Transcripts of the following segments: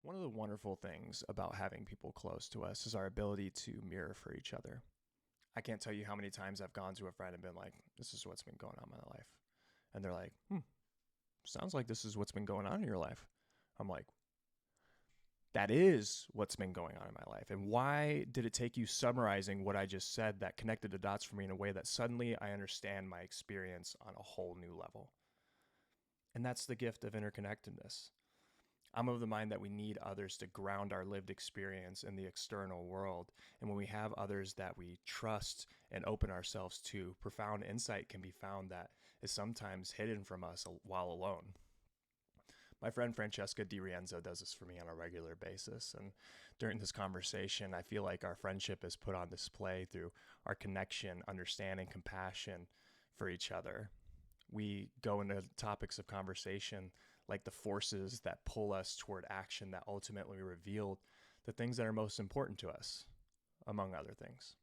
One of the wonderful things about having people close to us is our ability to mirror for each other. I can't tell you how many times I've gone to a friend and been like, this is what's been going on in my life. And they're like, sounds like this is what's been going on in your life. I'm like, that is what's been going on in my life. And why did it take you summarizing what I just said that connected the dots for me in a way that suddenly I understand my experience on a whole new level? And that's the gift of interconnectedness. I'm of the mind that we need others to ground our lived experience in the external world. And when we have others that we trust and open ourselves to, profound insight can be found that is sometimes hidden from us while alone. My friend Francesca does this for me on a regular basis. And during this conversation, I feel like our friendship is put on display through our connection, understanding, compassion for each other. We go into topics of conversation like the forces that pull us toward action that ultimately revealed the things that are most important to us, among other things.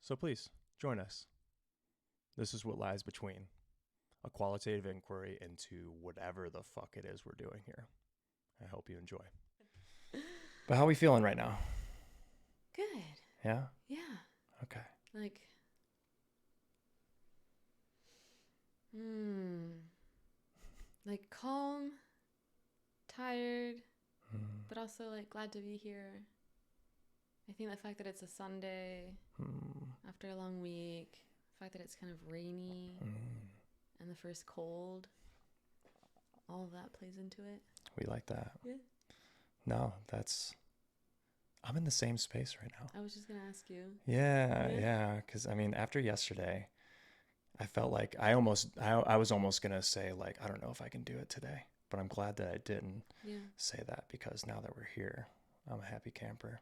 So please, join us. This is what lies between a qualitative inquiry into whatever the fuck it is we're doing here. I hope you enjoy. But how are we feeling right now? Good. Yeah? Yeah. Okay. Like, like calm, tired, but also like glad to be here. I think the fact that it's a Sunday after a long week, the fact that it's kind of rainy and the first cold, all of that plays into it. We like that. Yeah. No, I'm in the same space right now. I was just gonna ask you. Yeah. Because I mean, after yesterday, I felt like I was almost gonna say like, I don't know if I can do it today, but I'm glad that I didn't say that because now that we're here, I'm a happy camper.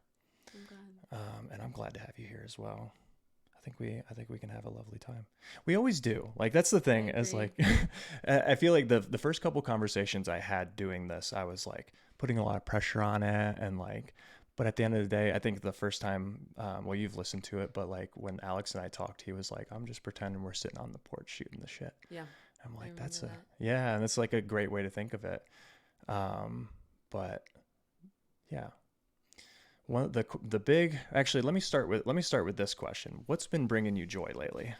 I'm glad. And I'm glad to have you here as well. I think we can have a lovely time. We always do. Like that's the thing. As like, I feel like the first couple conversations I had doing this, I was like putting a lot of pressure on it, and like, but at the end of the day, I think the first time, well, you've listened to it, but like when Alex and I talked, he was like, "I'm just pretending we're sitting on the porch shooting the shit." Yeah. I'm like, that. Yeah, and it's like a great way to think of it. But yeah, one the big actually let me start with this question. What's been bringing you joy lately?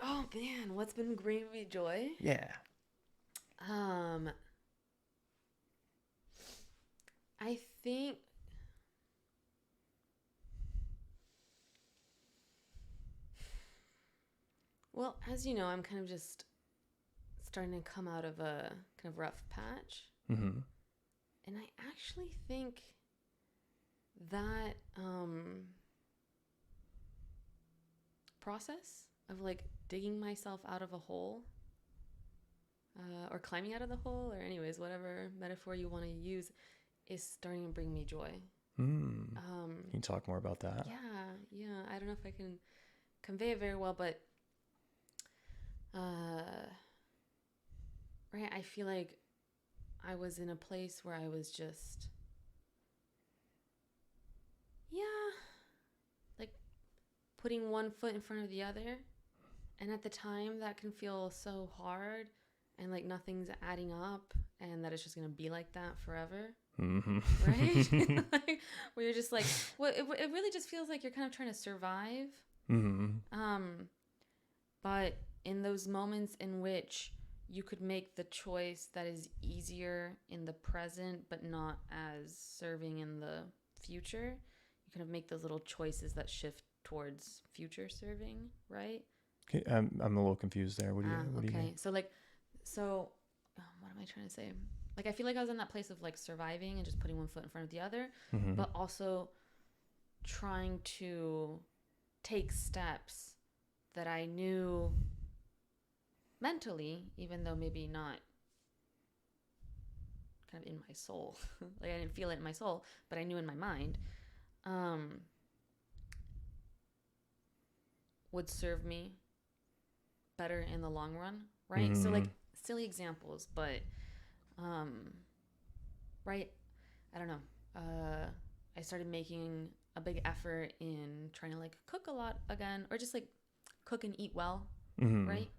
Oh man, what's been bringing me joy? Yeah. I think well, as you know, I'm kind of just starting to come out of a kind of rough patch. Mm-hmm. And I actually think that process of like digging myself out of a hole or climbing out of the hole, or anyways, whatever metaphor you want to use, is starting to bring me joy. Can you talk more about that? Yeah. I don't know if I can convey it very well, but right, I feel like I was in a place where I was just, like putting one foot in front of the other. And at the time, that can feel so hard and like nothing's adding up and that it's just going to be like that forever. Mm-hmm. Right? Like, where you're just like, well, it really just feels like you're kind of trying to survive. Mm-hmm. But in those moments in which you could make the choice that is easier in the present but not as serving in the future, you kind of make those little choices that shift towards future serving, right? Okay, I'm a little confused there. What do you mean? So what am I trying to say? Like, I feel like I was in that place of like surviving and just putting one foot in front of the other, but also trying to take steps that I knew mentally, even though maybe not kind of in my soul, like I didn't feel it in my soul, but I knew in my mind, would serve me better in the long run, right? So like silly examples, but right, I don't know. I started making a big effort in trying to like cook a lot again, or just like cook and eat well, right?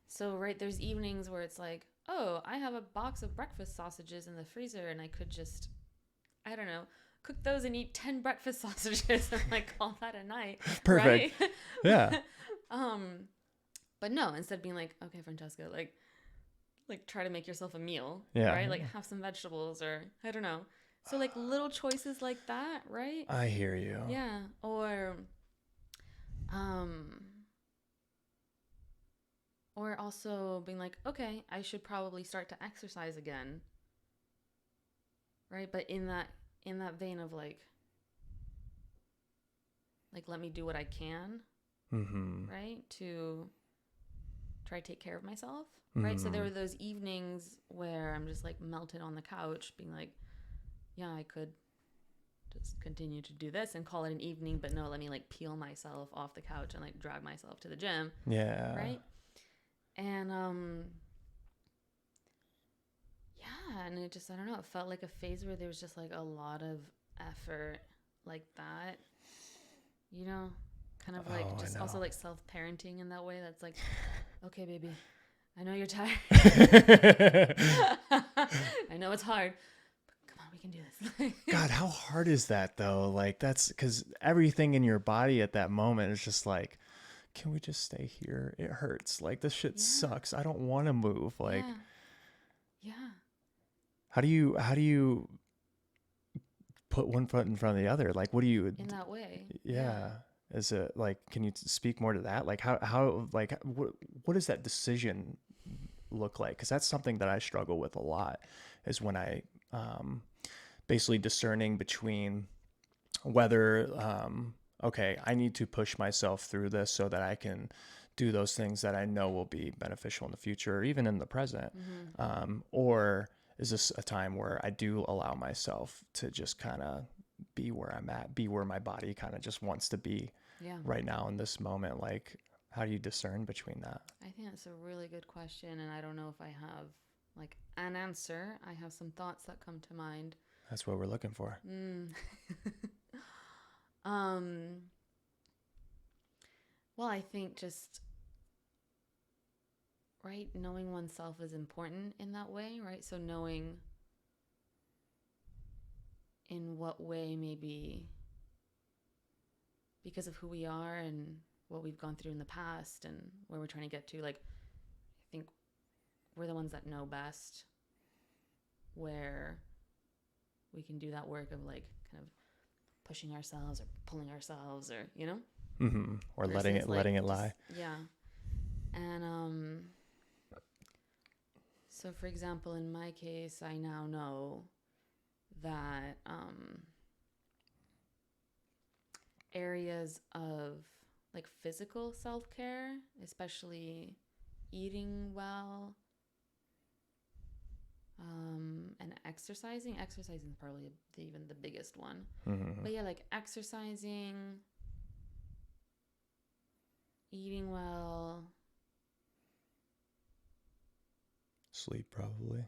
So right, there's evenings where it's like, oh, I have a box of breakfast sausages in the freezer and I could just I don't know, cook those and eat 10 breakfast sausages and like call that a night. Perfect. Right? Yeah. But no, instead of being like, okay, Francesca, like try to make yourself a meal, Yeah. right? Like have some vegetables or I don't know. So like little choices like that, right? I hear you. Yeah. Um or also being like, okay, I should probably start to exercise again. Right? But in that vein of like let me do what I can, right? To try to take care of myself, right? So there were those evenings where I'm just like melted on the couch being like, yeah, I could just continue to do this and call it an evening, but no, let me like peel myself off the couch and like drag myself to the gym. Yeah. Right? And yeah, and it just, I don't know, it felt like a phase where there was just like a lot of effort like that, you know, kind of like just also like self-parenting in that way. That's like, okay, baby, I know you're tired. I know it's hard, but come on, we can do this. God, how hard is that though? Like that's because everything in your body at that moment is just like, can we just stay here? It hurts. Like this shit sucks. I don't want to move. Like, yeah. how do you put one foot in front of the other? Like, what do you in that way? Yeah. Is it like, can you speak more to that? Like how like what does that decision look like? Because that's something that I struggle with a lot, is when I basically discerning between whether okay, I need to push myself through this so that I can do those things that I know will be beneficial in the future or even in the present, or is this a time where I do allow myself to just kind of be where I'm at, be where my body kind of just wants to be right now in this moment? Like, how do you discern between that? I think that's a really good question, and I don't know if I have like an answer. I have some thoughts that come to mind. That's what we're looking for. Well, I think just right, knowing oneself is important in that way, right? So knowing in what way, maybe because of who we are and what we've gone through in the past and where we're trying to get to, like, I think we're the ones that know best where we can do that work of like kind of pushing ourselves or pulling ourselves, or or letting it lie. Yeah. And so for example, in my case, I now know that areas of like physical self-care, especially eating well, and exercising is probably even the biggest one. But yeah, like exercising, eating well, sleep, probably.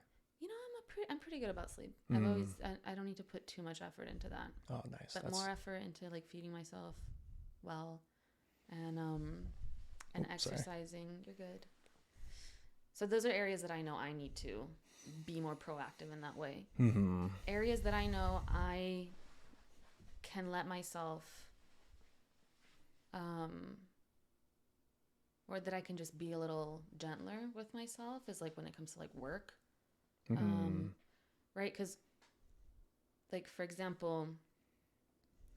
I'm pretty good about sleep. I've always, I don't need to put too much effort into that. Oh, nice. But more effort into like feeding myself well, and exercising. You're good. So those are areas that I know I need to be more proactive in that way. Areas that I know I can let myself, or that I can just be a little gentler with myself, is like when it comes to like work. Right? Because like, for example,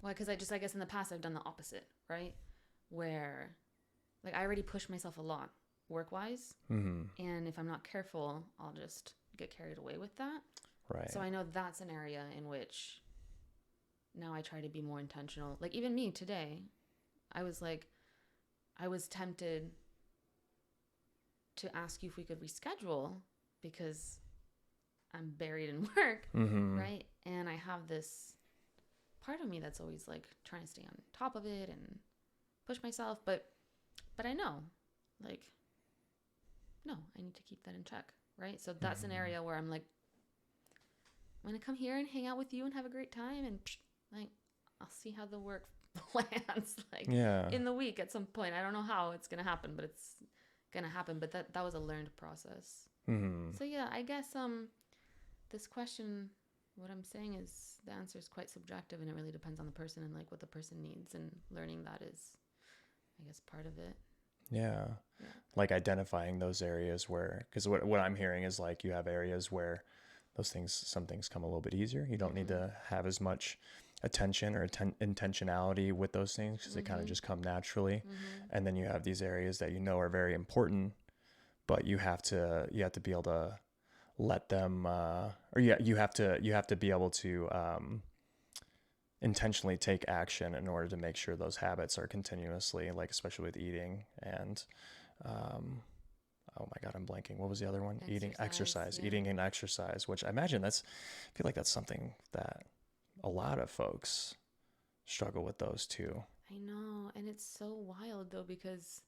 well, because I guess in the past I've done the opposite, right? Where like I already push myself a lot work-wise, and if I'm not careful, I'll just get carried away with that. Right. So I know that's an area in which now I try to be more intentional. Like even me today, I was tempted to ask you if we could reschedule because I'm buried in work, right? And I have this part of me that's always like trying to stay on top of it and push myself, but I know, like, no, I need to keep that in check, right? So that's an area where I'm like, I'm gonna come here and hang out with you and have a great time, and like, I'll see how the work lands, like, in the week at some point. I don't know how it's gonna happen, but it's gonna happen. But that was a learned process. So yeah, I guess this question what I'm saying is the answer is quite subjective, and it really depends on the person and like what the person needs, and learning that is, I guess, part of it. Yeah. Yeah. Like identifying those areas where, because what I'm hearing is like you have areas where those things, some things come a little bit easier. You don't need to have as much attention or intentionality with those things because they kind of just come naturally. And then you have these areas that you know are very important, but you have to be able to let them, or yeah, you have to be able to intentionally take action in order to make sure those habits are continuously, like especially with eating and oh my God, I'm blanking. What was the other one? Exercise. Yeah. Eating and exercise, which I imagine I feel like that's something that a lot of folks struggle with those too. I know. And it's so wild though, because,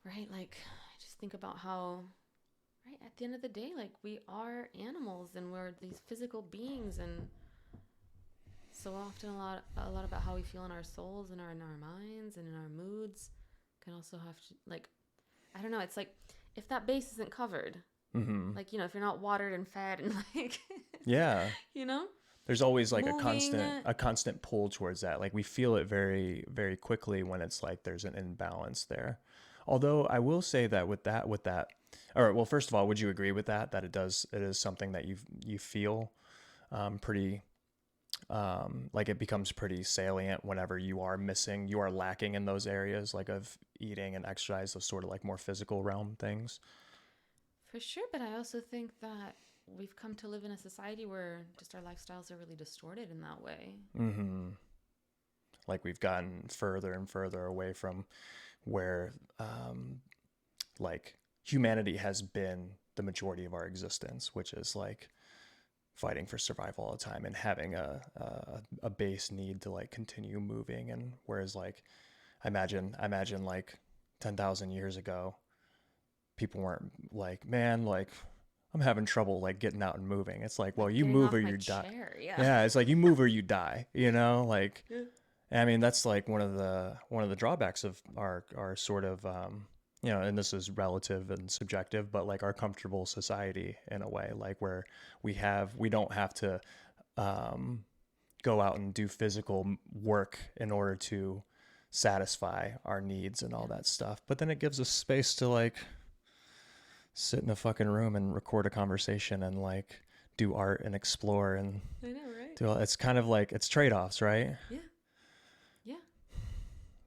right, like, I just think about how, right, at the end of the day, like, we are animals and we're these physical beings. And so often a lot about how we feel in our souls and in our minds and in our moods can also have to, like, I don't know, it's like if that base isn't covered, like, you know, if you're not watered and fed and like, yeah, you know, there's always like moving, a constant pull towards that. Like we feel it very, very quickly when it's like there's an imbalance there. Although I will say that with that, all right, well, first of all, would you agree with that it is something that you feel pretty like it becomes pretty salient whenever you are lacking in those areas like of eating and exercise, those sort of like more physical realm things? for sure. But I also think that we've come to live in a society where just our lifestyles are really distorted in that way. Like we've gotten further and further away from where like humanity has been the majority of our existence, which is like fighting for survival all the time and having a base need to like continue moving. And whereas like I imagine like 10,000 years ago, people weren't like, man, like I'm having trouble like getting out and moving. It's like, well, Like you getting move off or my you die. chair, Yeah, it's like you move or you die, you know? Like Yeah. I mean, that's like one of the drawbacks of our sort of you know, and this is relative and subjective, but like our comfortable society in a way, like where we don't have to go out and do physical work in order to satisfy our needs and all that stuff. But then it gives us space to like sit in a fucking room and record a conversation and like do art and explore and I know, right? do all, it's kind of like it's trade-offs, right? Yeah. Yeah.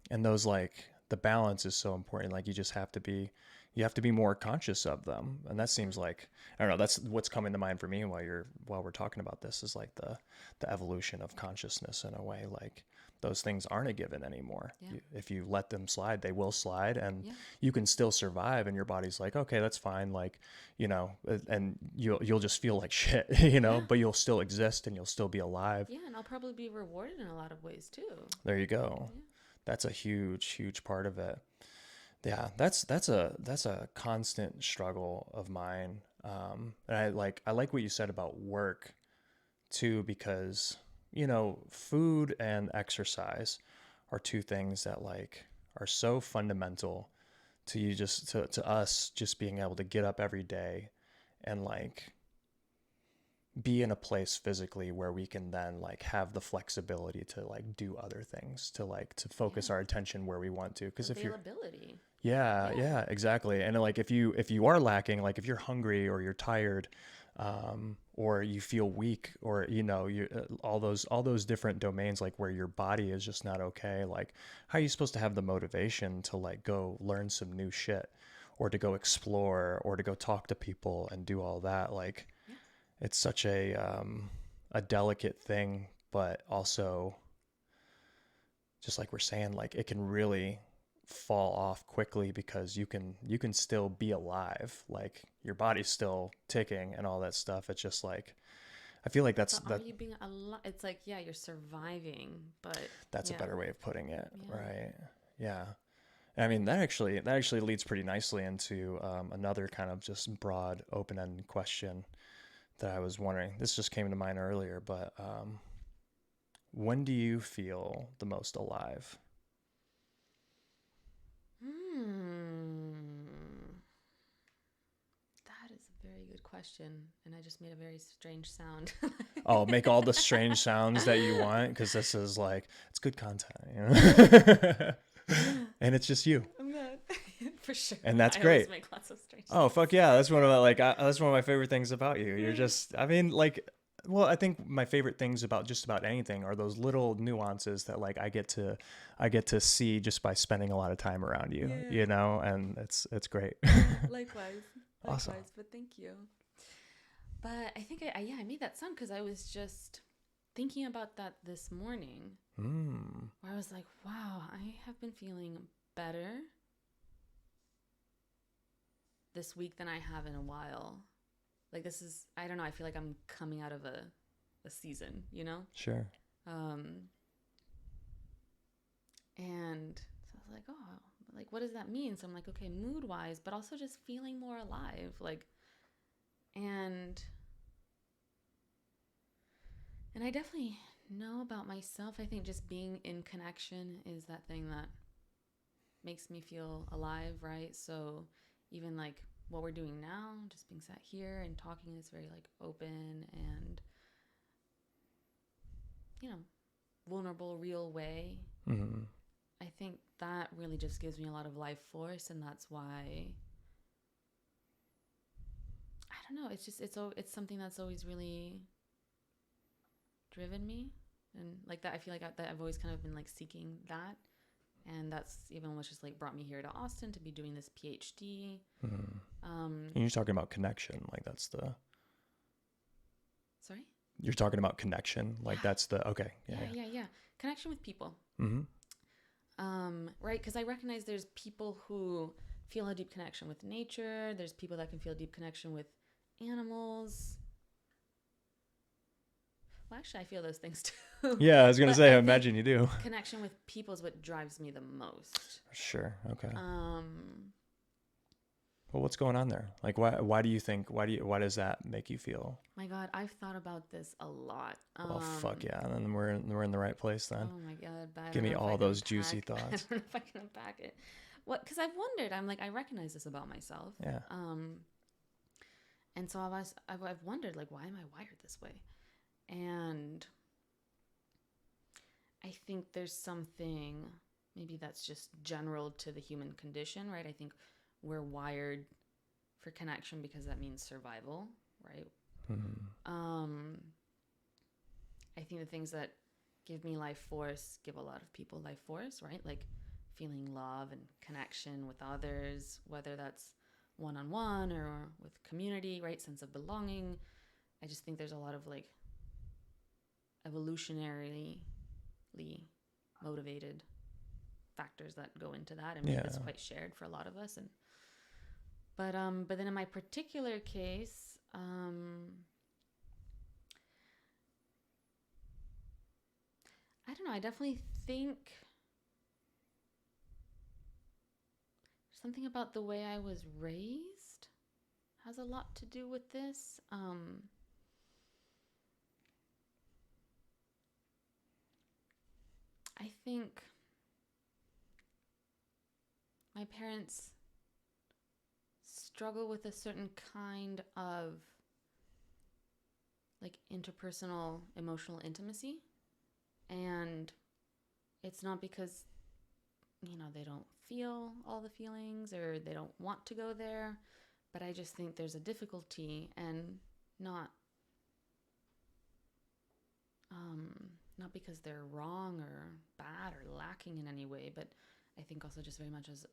And those like the balance is so important. Like you have to be more conscious of them. And that seems like, I don't know, that's what's coming to mind for me while we're talking about this is like the evolution of consciousness in a way. Like those things aren't a given anymore. Yeah. If you let them slide, they will slide, and Yeah. you can still survive, and your body's like, okay, that's fine. Like, you know, and you'll just feel like shit, you know, but you'll still exist and you'll still be alive. Yeah, and I'll probably be rewarded in a lot of ways too. There you go. Yeah. That's a huge part of it. Yeah, that's a constant struggle of mine. And I like what you said about work too, because you know, food and exercise are two things that like are so fundamental to you just to us just being able to get up every day and like be in a place physically where we can then like have the flexibility to like do other things, to like to focus our attention where we want to. Because if you're Availability. yeah, exactly. And like if you are lacking, like if you're hungry or you're tired, or you feel weak, or you know, you all those different domains, like where your body is just not okay. Like, how are you supposed to have the motivation to like go learn some new shit, or to go explore, or to go talk to people and do all that? Like, it's such a delicate thing, but also, just like we're saying, like it can really fall off quickly because you can still be alive, like your body's still ticking and all that stuff. It's just like I feel like But are you being alive? It's like, yeah, you're surviving, but that's a better way of putting it. Yeah. Right. Yeah. I mean, that actually leads pretty nicely into another kind of just broad open-ended question that I was wondering. This just came to mind earlier, but when do you feel the most alive? That is a very good question, and I just made a very strange sound. Oh, make all the strange sounds that you want, because this is like, it's good content, you know? And it's just you. I'm good. For sure. And that's I great. always make lots of strange Oh, sounds. fuck yeah. That's one of that's one of my favorite things about you. You're just, I mean, like, well, I think my favorite things about just about anything are those little nuances that like I get to see just by spending a lot of time around you, Yeah. you know, and it's great. Likewise. Awesome. But thank you. But I think I made that sound because I was just thinking about that this morning, where I was like, wow, I have been feeling better this week than I have in a while. Like, this is, I don't know, I feel like I'm coming out of a season, you know? Sure. And so I was like, oh, like, what does that mean? So I'm like, okay, mood wise, but also just feeling more alive. Like, and I definitely know about myself. I think just being in connection is that thing that makes me feel alive, right? So even like what we're doing now, just being sat here and talking is very like open and, you know, vulnerable, real way. Mm-hmm. I think that really just gives me a lot of life force, and that's why I don't know. It's just it's something that's always really driven me, and like that. I feel like that I've always kind of been like seeking that, and that's even what's just like brought me here to Austin to be doing this PhD. And you're talking about connection, like that's the. Sorry. You're talking about connection, like that's the okay. Yeah. Connection with people. Mm-hmm. Right, because I recognize there's people who feel a deep connection with nature. There's people that can feel a deep connection with animals. Well, actually, I feel those things too. Yeah, I was gonna say, I imagine you do. Connection with people is what drives me the most. Sure. Okay. Well, what's going on there? Like, why do you think? Why does that make you feel? My God, I've thought about this a lot. Oh fuck yeah! And then we're in the right place then. Oh my God, but Give me all those juicy thoughts. I don't know if I can unpack it. What? Because I've wondered. I'm like, I recognize this about myself. Yeah. And so I've wondered, like, why am I wired this way? And I think there's something maybe that's just general to the human condition, right? I think we're wired for connection because that means survival, right? Mm-hmm. I think the things that give me life force give a lot of people life force, right? Like feeling love and connection with others, whether that's one-on-one or with community, right? Sense of belonging. I just think there's a lot of like evolutionarily motivated factors that go into that, and maybe it's quite shared for a lot of us. And but then in my particular case, I don't know. I definitely think something about the way I was raised has a lot to do with this. I think my parents struggle with a certain kind of like interpersonal emotional intimacy, and it's not because, you know, they don't feel all the feelings or they don't want to go there, but I just think there's a difficulty, and not because they're wrong or bad or lacking in any way, but I think also just very much as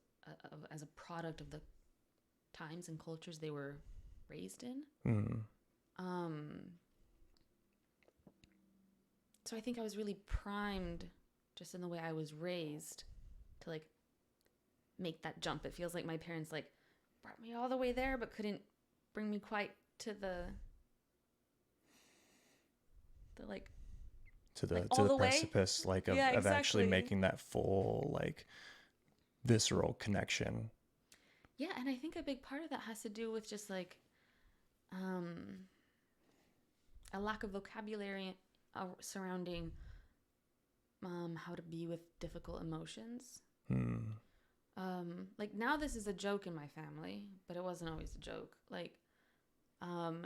a product of the times and cultures they were raised in. So I think I was really primed just in the way I was raised to like make that jump. It feels like my parents like brought me all the way there but couldn't bring me quite to the like to the precipice, like of actually making that full like visceral connection. Yeah, and I think a big part of that has to do with just like a lack of vocabulary surrounding how to be with difficult emotions. Like now this is a joke in my family, but it wasn't always a joke. Like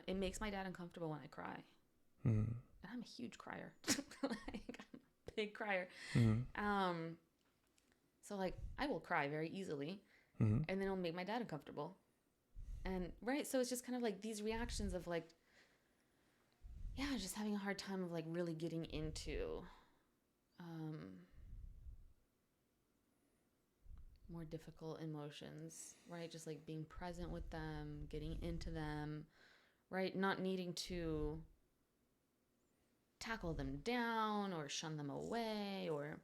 It makes my dad uncomfortable when I cry. Mm-hmm. And I'm a huge crier. Like, I'm a big crier. Mm-hmm. So like I will cry very easily, Mm-hmm. and then it'll make my dad uncomfortable. And right, so it's just kind of like these reactions of like, yeah, just having a hard time of like really getting into more difficult emotions, right? Just like being present with them, getting into them, right? Not needing to tackle them down or shun them away or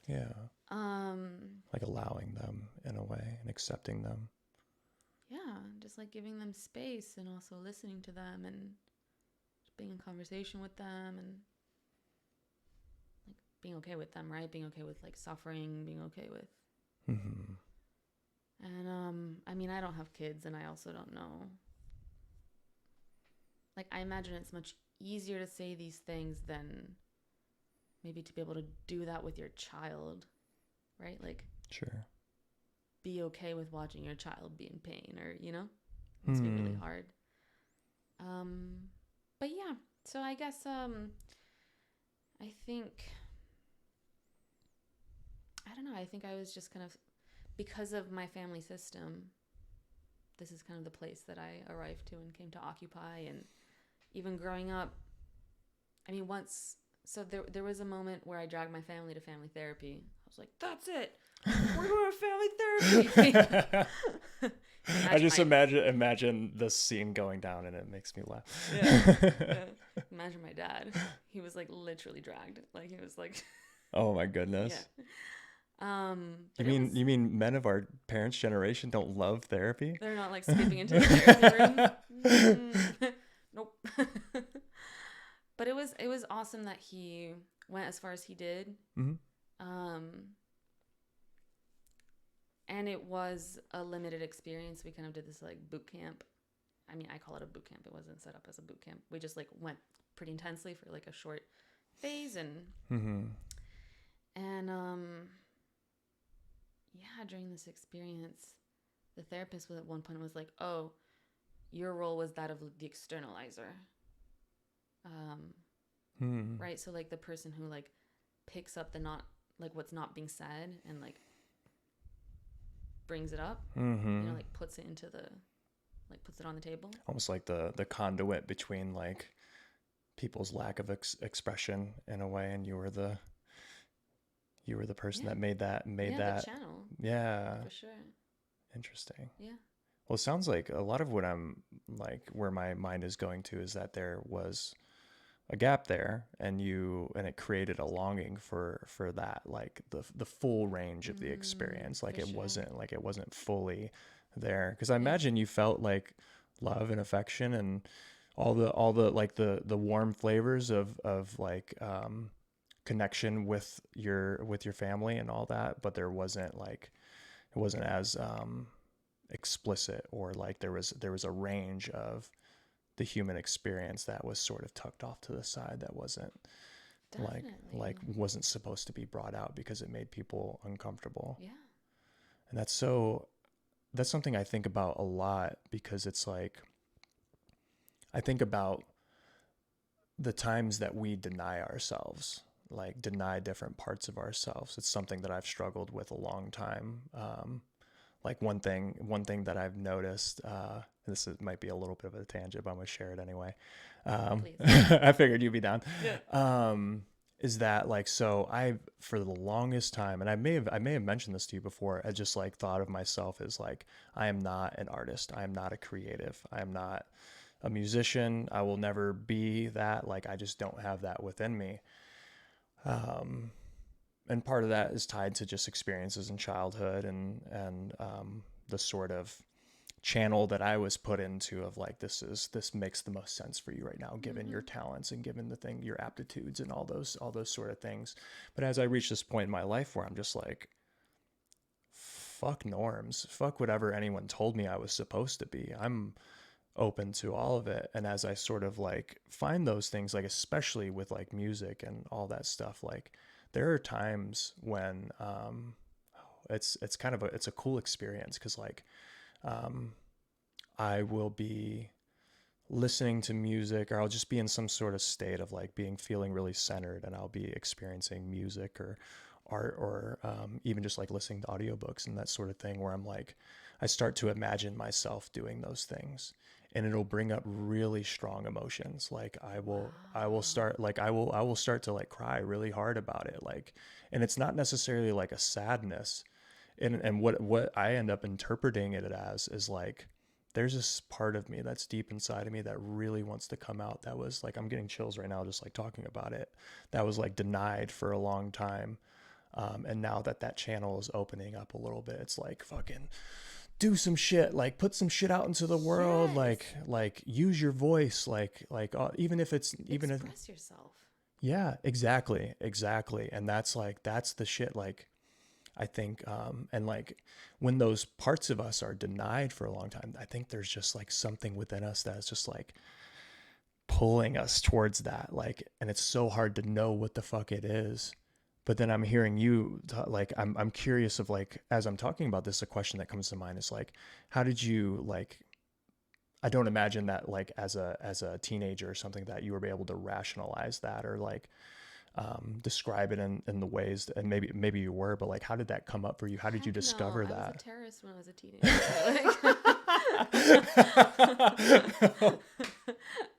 Yeah. Like allowing them in a way and accepting them. yeah, just like giving them space and also listening to them and just being in conversation with them and like being okay with them, right? Being okay with like suffering, being okay with Mm-hmm. and I mean I don't have kids and I also don't know. Like I imagine it's much easier to say these things than maybe to be able to do that with your child, right? Like Sure. be okay with watching your child be in pain or, you know? It must be really hard. But yeah, so I guess I think I don't know, I think I was just kind of because of my family system, this is kind of the place that I arrived to and came to occupy. And even growing up, I mean, once, so there was a moment where I dragged my family to family therapy. I was like, that's it. We're going to family therapy. I just imagine the scene going down and it makes me laugh. Yeah. Imagine my dad. He was like literally dragged. Like he was like Oh my goodness. Yeah. You mean men of our parents' generation don't love therapy? They're not like skipping into the therapy room. Nope. But it was awesome that he went as far as he did. Mm-hmm. And it was a limited experience. We kind of did this like boot camp. I mean, I call it a boot camp. It wasn't set up as a boot camp. We just like went pretty intensely for like a short phase and yeah, during this experience, the therapist at one point was like, "Oh, your role was that of the externalizer." Right? So like the person who like picks up the not like what's not being said and like brings it up, you know, like puts it into the like puts it on the table. Almost like the conduit between like people's lack of expression in a way, and you were the person that made that the channel. Yeah, for sure. Interesting. Yeah. Well, it sounds like a lot of what I'm like where my mind is going to is that there was a gap there and it created a longing for that, like the full range of the experience. Like it wasn't fully there, because I imagine you felt like love and affection and all the like the warm flavors of like connection with your family and all that, but it wasn't as explicit, or like there was a range of the human experience that was sort of tucked off to the side, that wasn't like wasn't supposed to be brought out because it made people uncomfortable. Yeah. And that's something I think about a lot, because it's like I think about the times that we deny ourselves, like deny different parts of ourselves. It's something that I've struggled with a long time. Like one thing that I've noticed, might be a little bit of a tangent, but I'm gonna share it anyway. I figured you'd be down. Yeah. Is that like, so for the longest time, and I may have mentioned this to you before, I just like thought of myself as like, I am not an artist. I am not a creative. I am not a musician. I will never be that. Like, I just don't have that within me. And part of that is tied to just experiences in childhood and the sort of channel that I was put into of like, this makes the most sense for you right now, given your talents and given your aptitudes and all those sort of things. But as I reach this point in my life where I'm just like, fuck norms, fuck whatever anyone told me I was supposed to be, I'm open to all of it. And as I sort of like find those things, like especially with like music and all that stuff, like there are times when it's a cool experience, because like I will be listening to music, or I'll just be in some sort of state of like feeling really centered, and I'll be experiencing music or art, or even just like listening to audiobooks and that sort of thing, where I'm like, I start to imagine myself doing those things, and it'll bring up really strong emotions. Like I will start like I will start to like cry really hard about it, like, and it's not necessarily like a sadness. And what I end up interpreting it as is like, there's this part of me that's deep inside of me that really wants to come out, that was like, I'm getting chills right now just like talking about it, that was like denied for a long time. And now that channel is opening up a little bit, it's like, fucking do some shit, like put some shit out into the world. Yes. Like use your voice, even if it's Express yourself. yeah, exactly. And that's the shit. Like, I think, and like, when those parts of us are denied for a long time, I think there's just like something within us that's just like pulling us towards that. Like, and it's so hard to know what the fuck it is. But then I'm hearing you like, I'm curious of like, as I'm talking about this, a question that comes to mind is like, how did you like, I don't imagine that like as a teenager or something, that you were able to rationalize that, or like describe it in the ways that, and maybe you were, but like, how did that come up for you? How did you discover that? I was a terrorist when I was a teenager.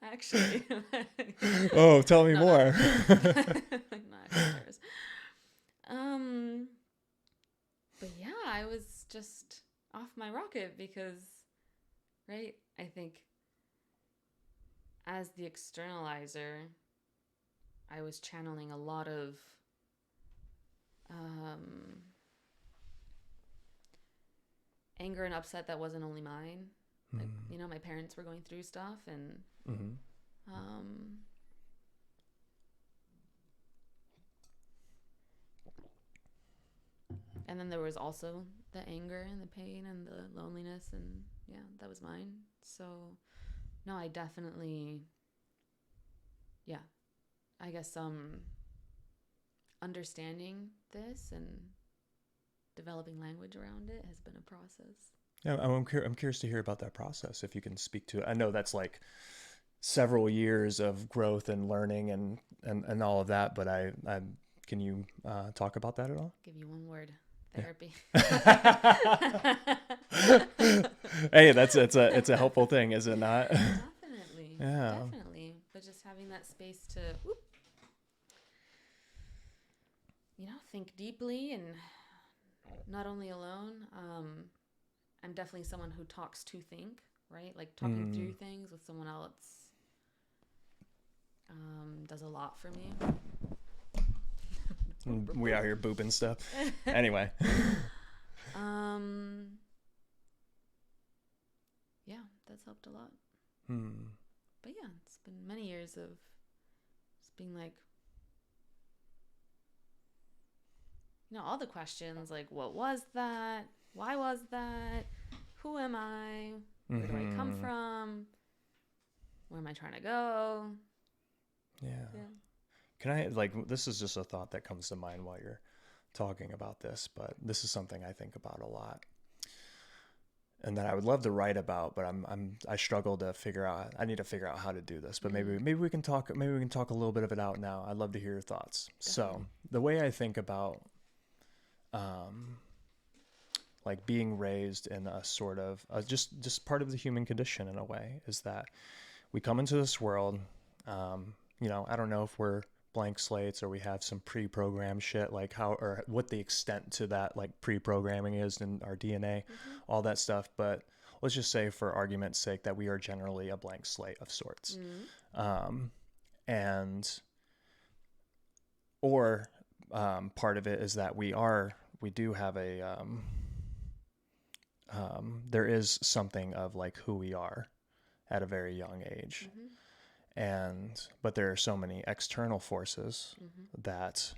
Actually. Oh, tell me more. Not terrorist. But yeah, I was just off my rocket because, right? I think as the externalizer, I was channeling a lot of anger and upset that wasn't only mine. Like, you know, my parents were going through stuff, and and then there was also the anger and the pain and the loneliness, and yeah, that was mine. So no, I definitely, yeah, I guess understanding this and developing language around it has been a process. Yeah, I'm curious to hear about that process, if you can speak to it. I know that's like several years of growth and learning and all of that, but I can you talk about that at all? Give you one word: therapy. Yeah. Hey, it's a helpful thing, is it not? Definitely. Yeah. Definitely. But just having that space to, you know, think deeply, and not only alone. I'm definitely someone who talks to think, right? Like talking through things with someone else does a lot for me. We out here booping stuff. Anyway. Yeah, that's helped a lot. But yeah, it's been many years of just being like, you know, all the questions like, what was that? Why was that? Who am I? Where do I come from? Where am I trying to go? Yeah. Can I, like, this is just a thought that comes to mind while you're talking about this, but this is something I think about a lot, and that I would love to write about, but I struggle to figure out. I need to figure out how to do this, but maybe we can talk a little bit of it out now. I'd love to hear your thoughts. Definitely. So the way I think about like being raised in a sort of just part of the human condition in a way, is that we come into this world, you know, I don't know if we're blank slates or we have some pre-programmed shit, like how or what the extent to that like pre-programming is in our DNA, all that stuff, but let's just say for argument's sake that we are generally a blank slate of sorts. And or part of it is that we do have a there is something of like who we are at a very young age. But there are so many external forces that,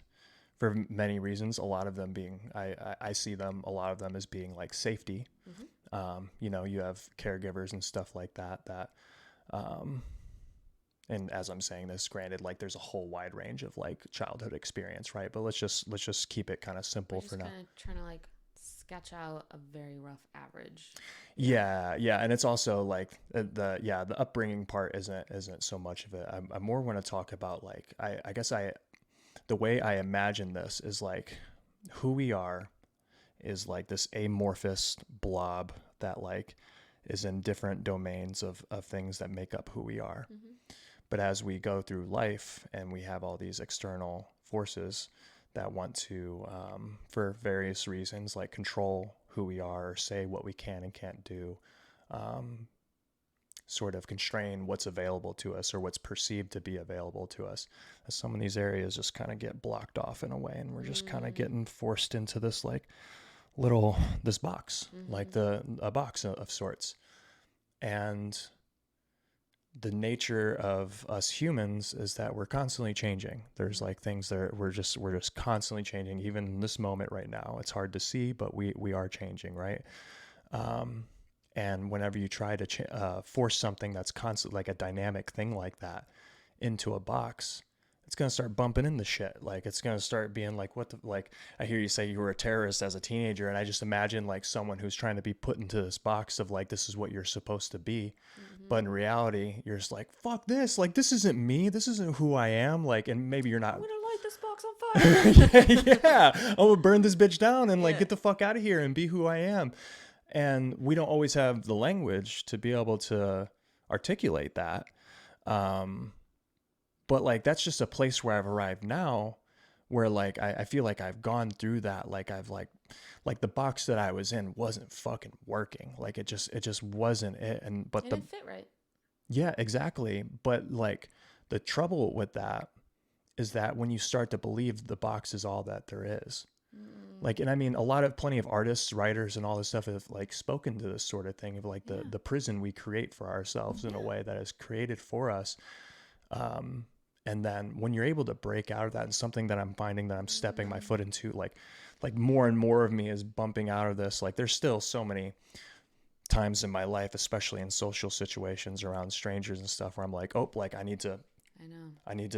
for many reasons, a lot of them being, I see them, a lot of them as being like safety. You know, you have caregivers and stuff like that, and as I'm saying this, granted, like there's a whole wide range of like childhood experience, right? But let's just keep it kind of simple for now. Trying to like sketch out a very rough average. Yeah, and it's also like the upbringing part isn't so much of it. I more want to talk about like I guess the way I imagine this is like who we are is like this amorphous blob that like is in different domains of things that make up who we are. Mm-hmm. But as we go through life and we have all these external forces that want to, for various reasons, like control who we are or say what we can and can't do, um, sort of constrain what's available to us or what's perceived to be available to us. Some of these areas just kind of get blocked off in a way, and we're just kind of getting forced into this like this box, like a box of sorts. And the nature of us humans is that we're constantly changing. There's like things that we're just constantly changing. Even in this moment right now, it's hard to see, but we are changing, right? And whenever you try to force something that's constant, like a dynamic thing like that, into a box, it's going to start bumping into shit. Like it's going to start being like, what the, like, I hear you say you were a terrorist as a teenager. And I just imagine like someone who's trying to be put into this box of like, this is what you're supposed to be. But in reality, you're just like, fuck this. Like, this isn't me. This isn't who I am. Like, and maybe you're not. I'm going to light this box on fire. Yeah. I'm going to burn this bitch down and like get the fuck out of here and be who I am. And we don't always have the language to be able to articulate that. But like that's just a place where I've arrived now, where like I feel like I've gone through that. Like I've like the box that I was in wasn't fucking working. Like it just wasn't it. And but it the didn't fit right. Yeah, exactly. But like the trouble with that is that when you start to believe the box is all that there is. Like, and I mean, plenty of artists, writers, and all this stuff have like spoken to this sort of thing of like the prison we create for ourselves in a way that is created for us. And then when you're able to break out of that, and something that I'm finding that I'm stepping my foot into, like more and more of me is bumping out of this. Like there's still so many times in my life, especially in social situations around strangers and stuff, where I'm like, oh, like I need to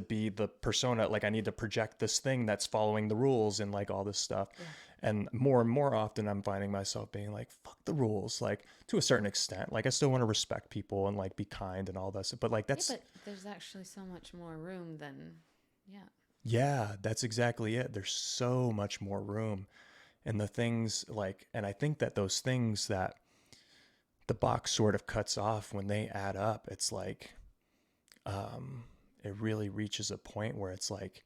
be the persona, like I need to project this thing that's following the rules and like all this stuff. Yeah. And more often I'm finding myself being like, fuck the rules, like to a certain extent. Like I still want to respect people and like be kind and all this, but like that's... but there's actually so much more room than... Yeah, that's exactly it. There's so much more room. And the things like, and I think that those things that the box sort of cuts off, when they add up, it's like, it really reaches a point where it's like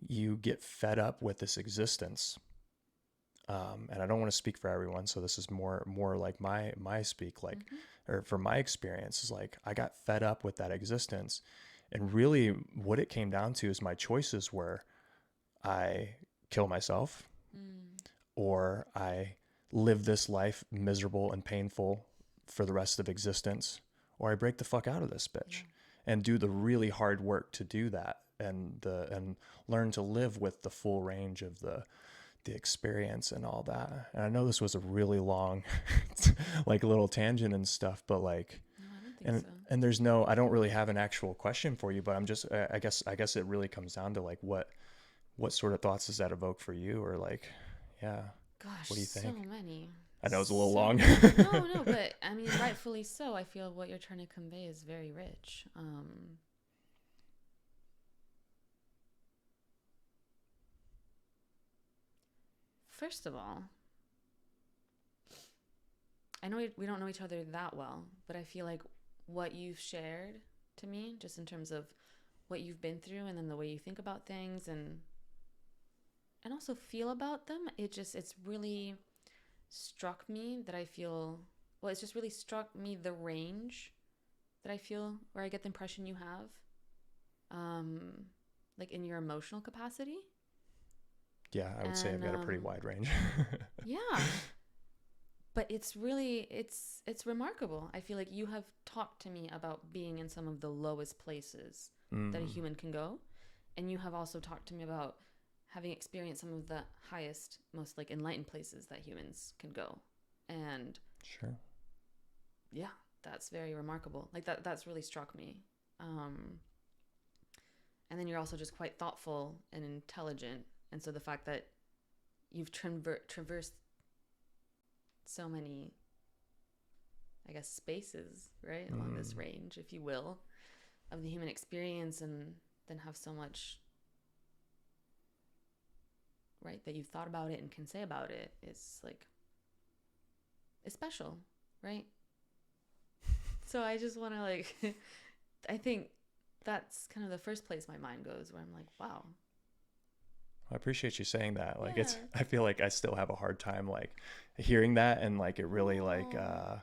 you get fed up with this existence. And I don't want to speak for everyone, so this is more like my speak, like, or for my experience is like I got fed up with that existence, and really what it came down to is my choices were I kill myself, or I live this life miserable and painful for the rest of existence, or I break the fuck out of this bitch and do the really hard work to do that, and learn to live with the full range of the experience and all that. And I know this was a really long like little tangent and stuff, but like, no, I don't think so. And there's I don't really have an actual question for you, but I'm just, I guess it really comes down to like, what sort of thoughts does that evoke for you? Or like, yeah. Gosh, what do you think? So many. I know it's a little long. No, but I mean, rightfully so. I feel what you're trying to convey is very rich. First of all, I know we don't know each other that well, but I feel like what you've shared to me, just in terms of what you've been through and then the way you think about things and also feel about them, it's really struck me that I feel, well, it's just really struck me the range that I feel, where I get the impression you have, like in your emotional capacity. Yeah, I would say I've got a pretty wide range. Yeah. But it's really, it's remarkable. I feel like you have talked to me about being in some of the lowest places that a human can go. And you have also talked to me about having experienced some of the highest, most like enlightened places that humans can go. And sure. Yeah, that's very remarkable. Like that's really struck me. And then you're also just quite thoughtful and intelligent. And so the fact that you've traversed so many, I guess, spaces, right, along this range, if you will, of the human experience, and then have so much, right, that you've thought about it and can say about it. It's like, it's special, right? So I just want to like, I think that's kind of the first place my mind goes, where I'm like, wow. I appreciate you saying that. Like, Yeah. I feel like I still have a hard time like hearing that, and like it really like I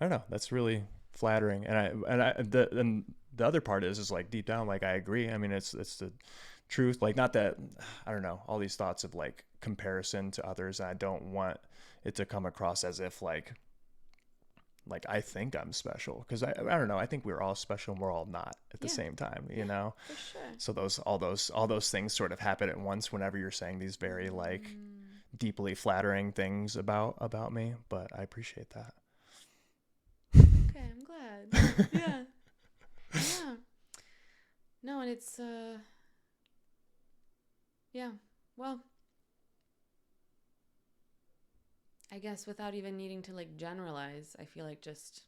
don't know, that's really flattering. And the other part is like deep down, like I agree. I mean, it's the truth. Like, not that, I don't know, all these thoughts of like comparison to others. I don't want it to come across as if like I think I'm special, because I don't know. I think we're all special and we're all not at the same time, you know? For sure. So all those things sort of happen at once whenever you're saying these very like deeply flattering things about me, but I appreciate that. Okay, I'm glad. Yeah. Yeah. No, and it's yeah. Well, I guess without even needing to like generalize, I feel like just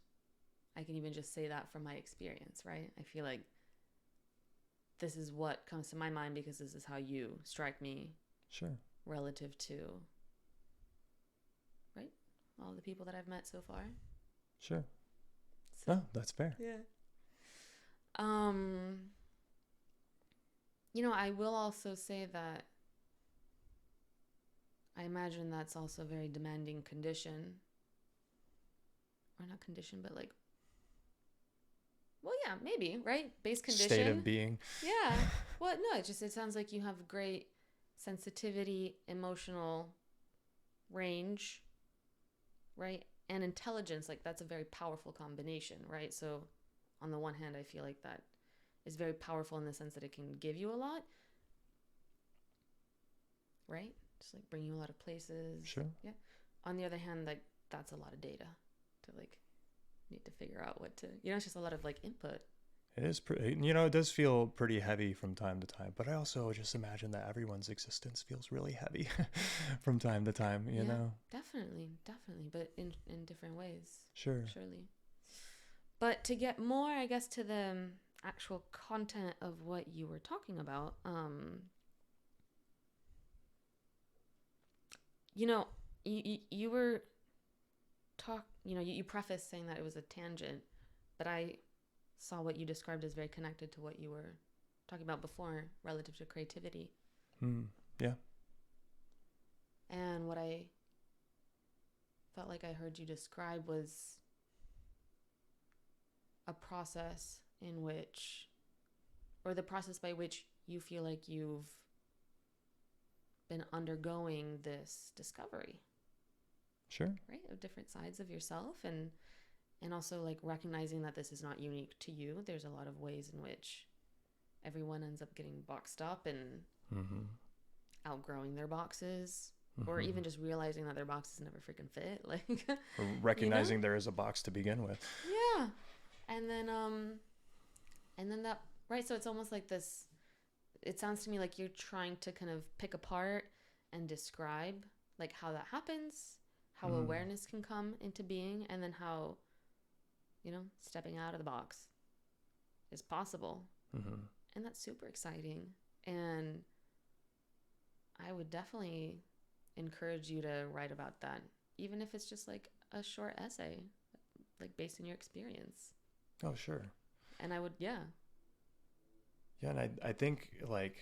I can even just say that from my experience, right? I feel like this is what comes to my mind because this is how you strike me. Sure. Relative to, right, all the people that I've met so far. Sure. So, oh, that's fair. Yeah. You know, I will also say that I imagine that's also a very demanding condition. Or not condition, but like, well, yeah, maybe, right? Base condition. State of being. Yeah. Well, no, it sounds like you have great sensitivity, emotional range, right? And intelligence. Like, that's a very powerful combination, right? So on the one hand, I feel like that is very powerful in the sense that it can give you a lot, right? Just like bring you a lot of places. Sure. Yeah. On the other hand, like, that's a lot of data to like need to figure out what to, it's just a lot of like input. It is pretty, it does feel pretty heavy from time to time, but I also just imagine that everyone's existence feels really heavy from time to time, you know? Definitely, but in different ways. Sure. Surely. But to get more, I guess, to the actual content of what you were talking about, you were you prefaced saying that it was a tangent, but I saw what you described as very connected to what you were talking about before relative to creativity. Yeah. And what I felt like I heard you describe was a process in which, or the process by which you feel like you've been undergoing this discovery. Sure. Right? Of different sides of yourself, and also like recognizing that this is not unique to you. There's a lot of ways in which everyone ends up getting boxed up and outgrowing their boxes, or even just realizing that their boxes never freaking fit. Like, or recognizing there is a box to begin with. Yeah. And then that, right? So it's almost like this, it sounds to me like you're trying to kind of pick apart and describe like how that happens, how awareness can come into being, and then how, stepping out of the box is possible. And that's super exciting. And I would definitely encourage you to write about that, even if it's just like a short essay, like based on your experience. Oh, sure. And I would, yeah. Yeah, and I think like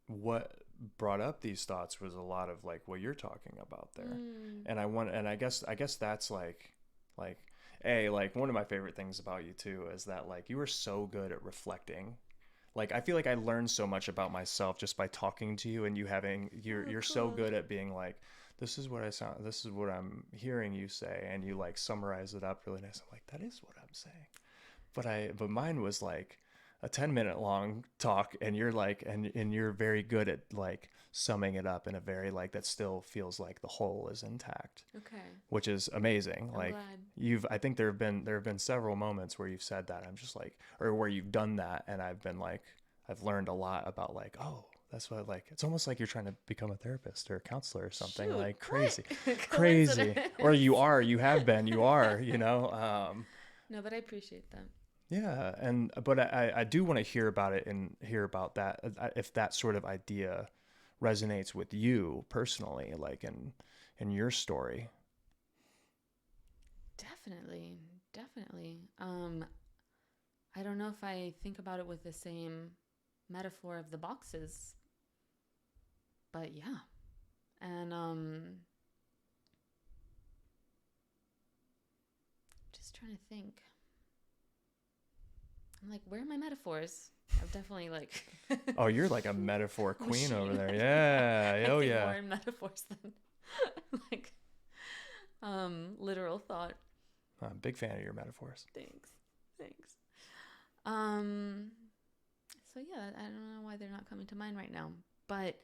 what brought up these thoughts was a lot of like what you're talking about there. And I guess that's like one of my favorite things about you too is that like you were so good at reflecting. Like, I feel like I learned so much about myself just by talking to you, and you're cool. So good at being like, this is what I'm hearing you say, and you like summarize it up really nice. I'm like, that is what I'm saying. But mine was like a 10-minute long talk, and you're like, and you're very good at like summing it up in a very like that still feels like the whole is intact. Okay. Which is amazing. I'm like glad. I think there have been several moments where you've said that. I'm just like, or where you've done that, and I've been like, I've learned a lot about like, oh, That's what, like, it's almost like you're trying to become a therapist or a counselor or something. Shoot, Like crazy, what? crazy. Or you Coincidence. are, you have been, you are, No, but I appreciate that. yeah. And, but I do want to hear about it and hear about that. If that sort of idea resonates with you personally, like in your story. Definitely, definitely. I don't know if I think about it with the same metaphor of the boxes, but yeah. And just trying to think. I'm like, where are my metaphors? I've definitely like Oh, you're like a metaphor queen over machine. there. I Yeah. Oh, think more yeah. in metaphors than like literal thought. I'm a big fan of your metaphors. Thanks. Thanks. Um so yeah, I don't know why they're not coming to mind right now. But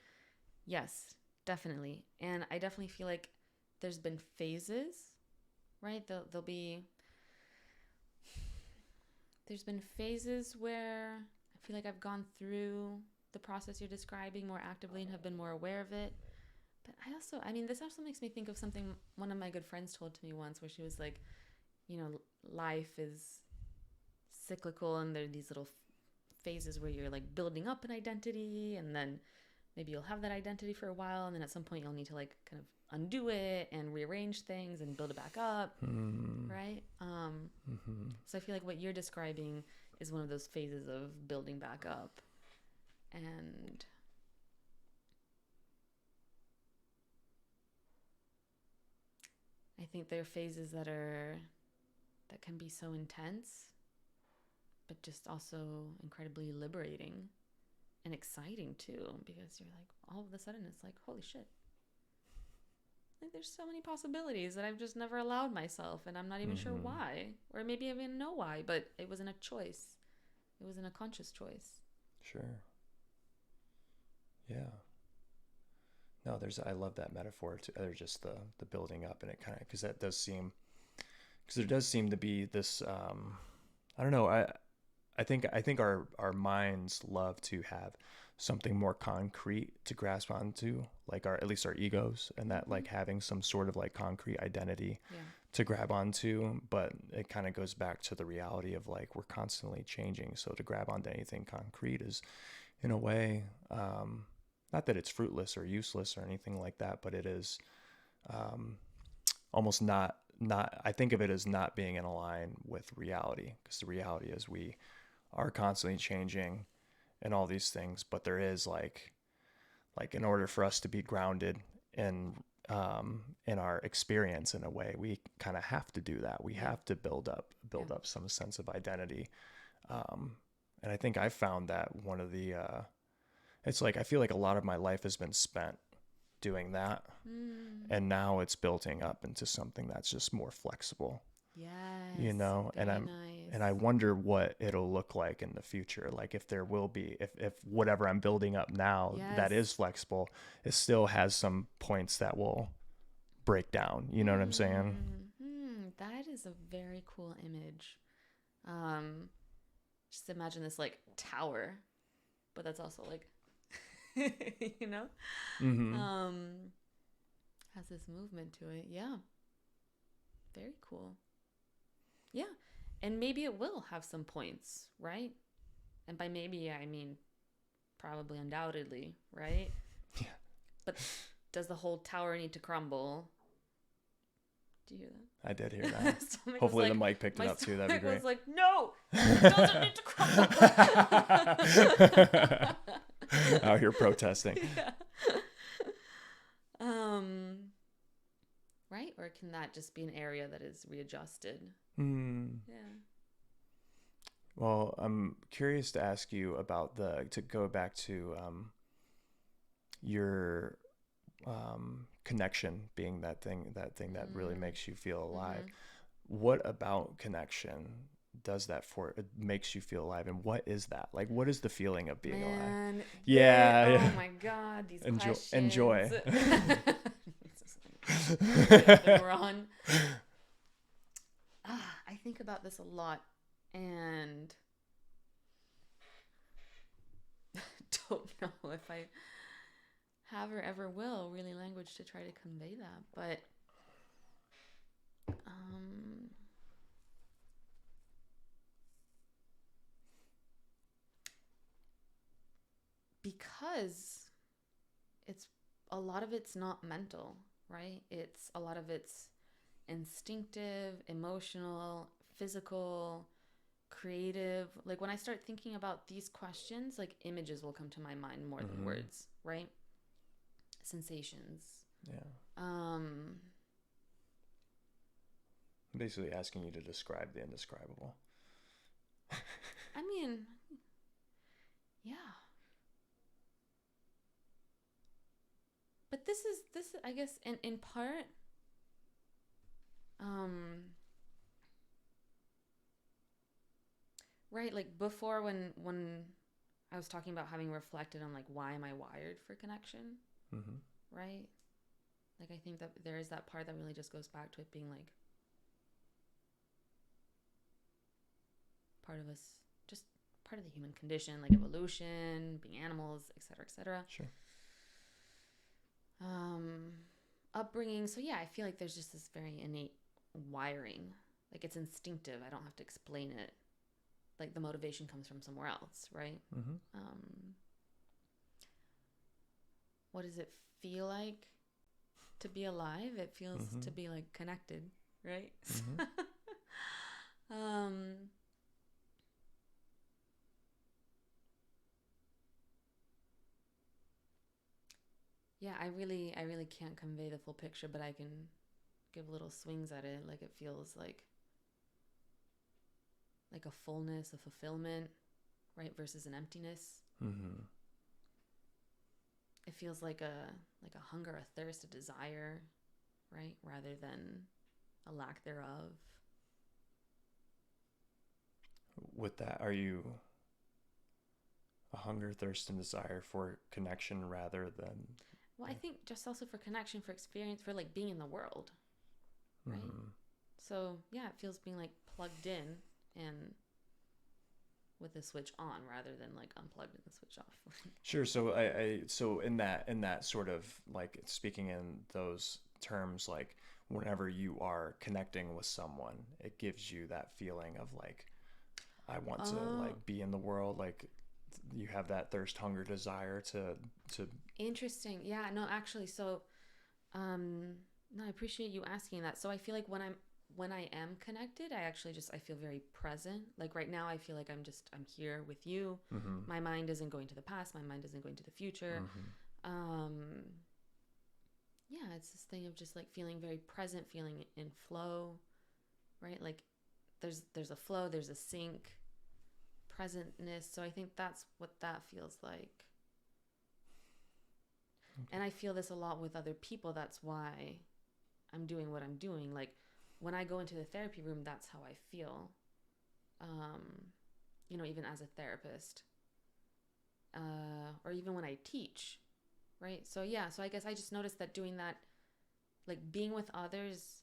yes, definitely. And I definitely feel like there's been phases, right? There'll be there's been phases where I feel like I've gone through the process you're describing more actively and have been more aware of it. But I mean, this also makes me think of something one of my good friends told to me once, where she was like, you know, life is cyclical and there are these little phases where you're like building up an identity, and then maybe you'll have that identity for a while, and then at some point you'll need to like kind of undo it and rearrange things and build it back up, right? So I feel like what you're describing is one of those phases of building back up. And I think there are phases that can be so intense, but just also incredibly liberating and exciting too, because you're like, all of a sudden it's like, holy shit, like there's so many possibilities that I've just never allowed myself, and I'm not even sure why, or maybe I even know why, but it wasn't a choice. It wasn't a conscious choice. Sure. Yeah. No, I love that metaphor too. Or just the building up, and it kind of, because there does seem to be this, I don't know. I think our minds love to have something more concrete to grasp onto, like at least our egos, and that like having some sort of like concrete identity to grab onto. But it kind of goes back to the reality of like we're constantly changing. So to grab onto anything concrete is, in a way, not that it's fruitless or useless or anything like that, but it is almost not. I think of it as not being in line with reality, because the reality is we are constantly changing and all these things, but there is like in order for us to be grounded in our experience, in a way, we kind of have to do that. We have to build up some sense of identity. And I think I found that one of the it's like I feel like a lot of my life has been spent doing that, and now it's building up into something that's just more flexible. Yes. And nice. I wonder what it'll look like in the future. Like if there will be, if whatever I'm building up now that is flexible, it still has some points that will break down. You know what I'm saying? That is a very cool image. Just imagine this like tower, but that's also like, you know, has this movement to it. Yeah. Very cool. Yeah. And maybe it will have some points, right? And by maybe, I mean probably undoubtedly, right? Yeah. But does the whole tower need to crumble? Do you hear that? I did hear that. like, Hopefully the mic picked it up too. That'd be great. Was like, no, it doesn't need to crumble. Out here protesting. Yeah. Right? Or can that just be an area that is readjusted? Yeah. Well, I'm curious to ask you about to go back to your connection being that thing that really makes you feel alive. What about connection does that it makes you feel alive, and what is that? Like, what is the feeling of being alive? Oh my God, these questions. Enjoy. We're on. I think about this a lot, and don't know if I have or ever will really language to try to convey that. But because it's a lot of it's not mental, right? It's a lot of it's instinctive, emotional, physical, creative. Like when I start thinking about these questions, like images will come to my mind more than words, right? Sensations. Yeah. Basically asking you to describe the indescribable. I mean, yeah. But this I guess in part right, like before when I was talking about having reflected on like why am I wired for connection? Right? Like I think that there is that part that really just goes back to it being like part of us, just part of the human condition, like evolution, being animals, etc., etc. Sure. Upbringing. So yeah, I feel like there's just this very innate wiring. Like it's instinctive. I don't have to explain it. Like the motivation comes from somewhere else, right? What does it feel like to be alive? It feels to be like connected, right? Yeah, I really can't convey the full picture, but I can give little swings at it. Like it feels like a fullness, a fulfillment, right, versus an emptiness. It feels like a hunger, a thirst, a desire, right, rather than a lack thereof. With that, are you a hunger, thirst, and desire for connection rather than? Well, I think just also for connection, for experience, for like being in the world, right? So yeah, it feels being like plugged in and with the switch on rather than like unplugged and the switch off. Sure. So so in that sort of like speaking in those terms, like whenever you are connecting with someone, it gives you that feeling of like, I want to like be in the world. Like you have that thirst, hunger, desire to. Interesting. Yeah. No, actually. So, no, I appreciate you asking that. So I feel like when I am connected, I feel very present. Like right now, I feel like I'm here with you. My mind isn't going to the past. My mind isn't going to the future. Yeah, it's this thing of just like feeling very present, feeling in flow, right? Like there's a flow, there's a sync, presentness. So I think that's what that feels like. And I feel this a lot with other people. That's why I'm doing what I'm doing. Like when I go into the therapy room, that's how I feel. Even as a therapist, or even when I teach, right? So yeah, so I guess I just noticed that doing that, like being with others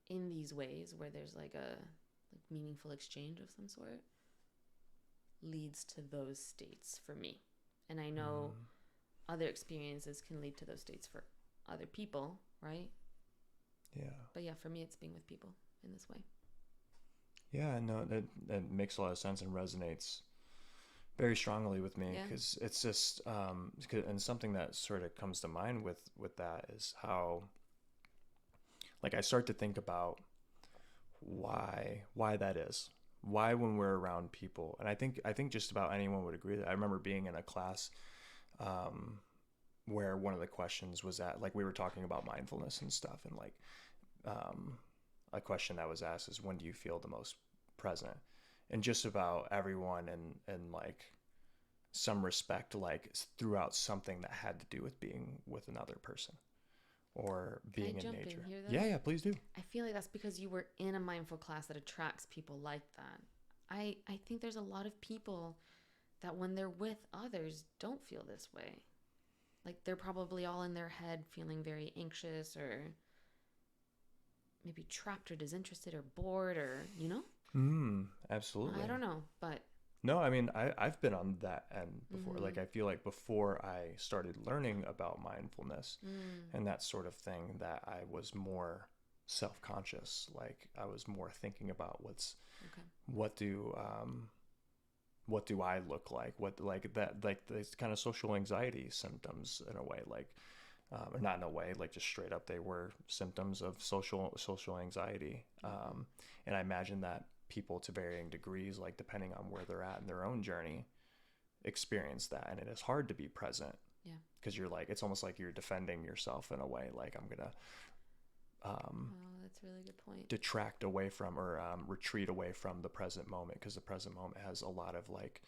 in these ways where there's like a meaningful exchange of some sort, leads to those states for me. And I know other experiences can lead to those states for other people, right? Yeah. But yeah, for me, it's being with people in this way. Yeah, no, that makes a lot of sense and resonates very strongly with me because it's just, and something that sort of comes to mind with that is how, like, I start to think about why that is. Why when we're around people, and I think just about anyone would agree that I remember being in a class where one of the questions was that, like, we were talking about mindfulness and stuff, and like a question that was asked is, when do you feel the most present? And just about everyone in like some respect, like throughout something that had to do with being with another person or being in nature. In here, yeah, please do. I feel like that's because you were in a mindful class that attracts people like that. I think there's a lot of people that when they're with others don't feel this way. Like they're probably all in their head feeling very anxious or maybe trapped or disinterested or bored or, Absolutely. I don't know, but No, I mean, I've been on that end before. Mm-hmm. Like, I feel like before I started learning about mindfulness Mm. and that sort of thing, that I was more self-conscious. Like, I was more thinking about Okay. what do, what do I look like? What, like that, like these kind of social anxiety symptoms in a way, like, or not in a way, like just straight up, they were symptoms of social anxiety. Mm-hmm. And I imagine that people to varying degrees, like depending on where they're at in their own journey, experience that, and it is hard to be present Yeah. because you're like, it's almost like you're defending yourself in a way, like I'm gonna Oh, that's a really good point. detract away from or retreat away from the present moment because the present moment has a lot of like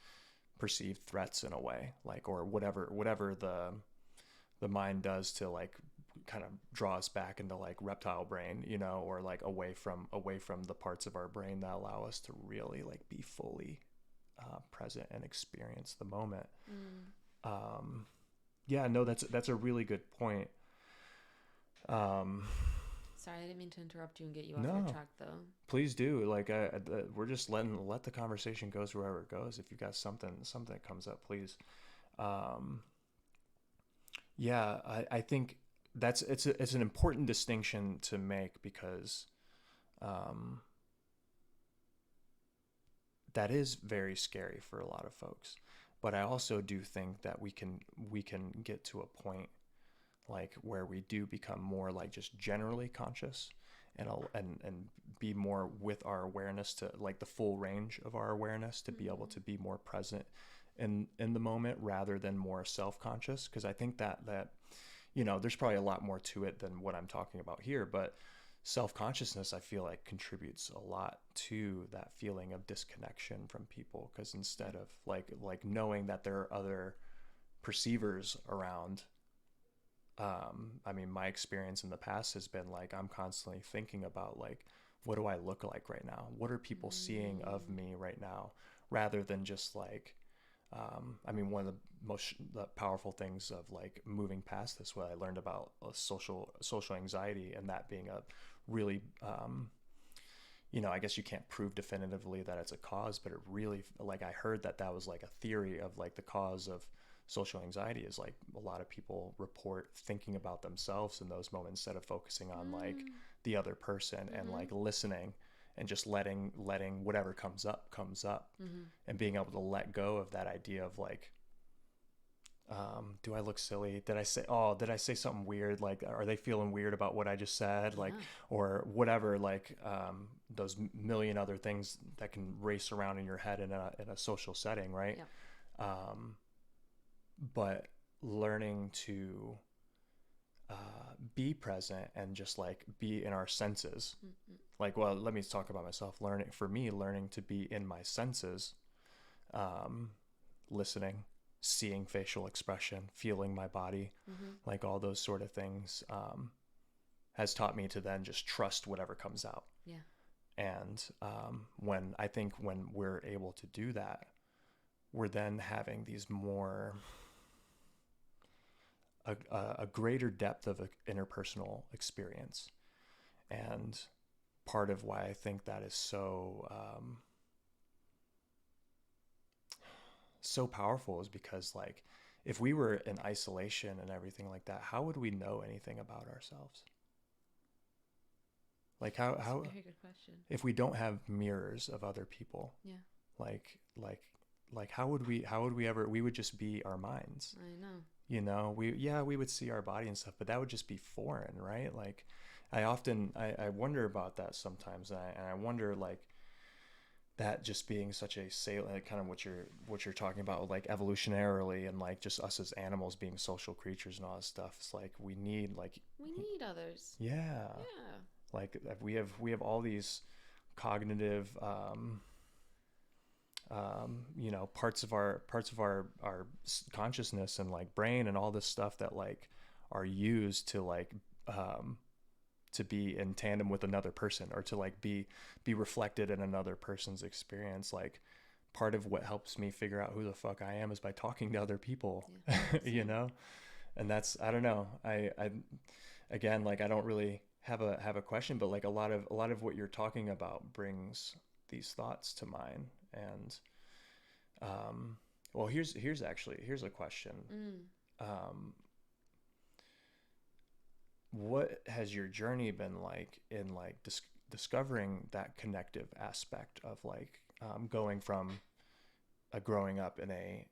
perceived threats in a way, like, or whatever the mind does to like kind of draw us back into like reptile brain, you know, or like away from the parts of our brain that allow us to really like be fully present and experience the moment. Mm. um yeah, no, that's a really good point. um Sorry, I didn't mean to interrupt you and get you off your no, track, though. please do. Like, we're just let the conversation goes wherever it goes. If you've got something that comes up, please. um Yeah, I think it's an important distinction to make because um, that is very scary for a lot of folks. But I also do think that we can get to a point like where we do become more like just generally conscious and be more with our awareness to like the full range of our awareness to be able Mm. to be more present in the moment rather than more self-conscious, because I think that you know, there's probably a lot more to it than what I'm talking about here, but self-consciousness I feel like contributes a lot to that feeling of disconnection from people, because instead of like knowing that there are other perceivers around, I mean, my experience in the past has been like I'm constantly thinking about like, what do I look like right now? What are people seeing of Mm. me right now? Rather than just like, I mean, one of the powerful things of like moving past this, what I learned about social anxiety, and that being a really, you know, I guess you can't prove definitively that it's a cause, but it really, like, I heard that was like a theory of like the cause of social anxiety is like a lot of people report thinking about themselves in those moments instead of focusing on like Mm. the other person and Mm-hmm. like listening and just letting whatever comes up Mm-hmm. and being able to let go of that idea of like, do I look silly? Did I say something weird? Like, are they feeling weird about what I just said? Like, Yeah. or whatever, like, those million other things that can race around in your head in a social setting. Right. Yeah. Um, but learning to, be present and just like be in our senses. Mm-hmm. Like, well, let me talk about myself. Learning to be in my senses, um, listening, seeing facial expression, feeling my body, Mm-hmm. like all those sort of things, has taught me to then just trust whatever comes out. Yeah. And when we're able to do that, we're then having these more a greater depth of interpersonal experience. And part of why I think that is so powerful is because like if we were in isolation and everything like that, how would we know anything about ourselves? Like That's how a very good question. if we don't have mirrors of other people, Yeah. like like like how would we ever, we would just be our minds. I know. You know, we would see our body and stuff, but that would just be foreign, right? Like I wonder about that sometimes, and I wonder like that just being such a salient, kind of what you're talking about, like evolutionarily, and like just us as animals being social creatures and all this stuff. It's like we need like, We need others. yeah, Yeah. like we have all these cognitive, you know, parts of our consciousness and like brain and all this stuff that like are used to like, um, to be in tandem with another person, or to like be reflected in another person's experience. Like part of what helps me figure out who the fuck I am is by talking to other people. Yeah. You Same. know, and that's, I don't know, I again, like I don't really have a question, but like a lot of what you're talking about brings these thoughts to mind. And Well, here's a question. Um, what has your journey been like in like discovering that connective aspect of like going from growing up in a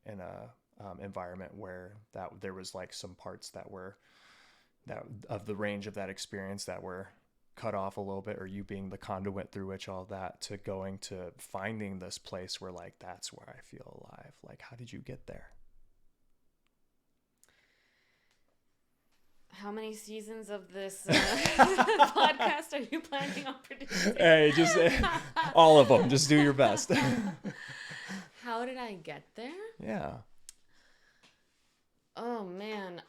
environment where that there was like some parts that were that of the range of that experience that were cut off a little bit, or you being the conduit through which all that, to going to finding this place where like that's where I feel alive. Like, how did you get there? How many seasons of this podcast are you planning on producing? Hey, just all of them. Just do your best. How did I get there? Yeah. Oh man.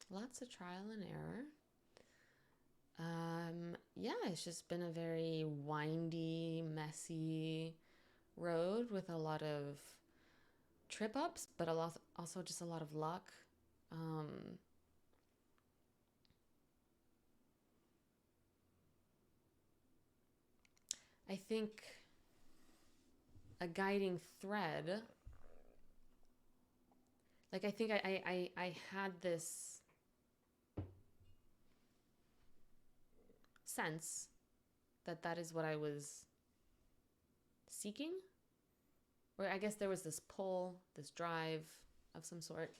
Lots of trial and error. Yeah, it's just been a very windy, messy road with a lot of trip ups, but also just a lot of luck. I think a guiding thread, like I think I had this sense that is what I was seeking. Or I guess there was this pull, this drive of some sort.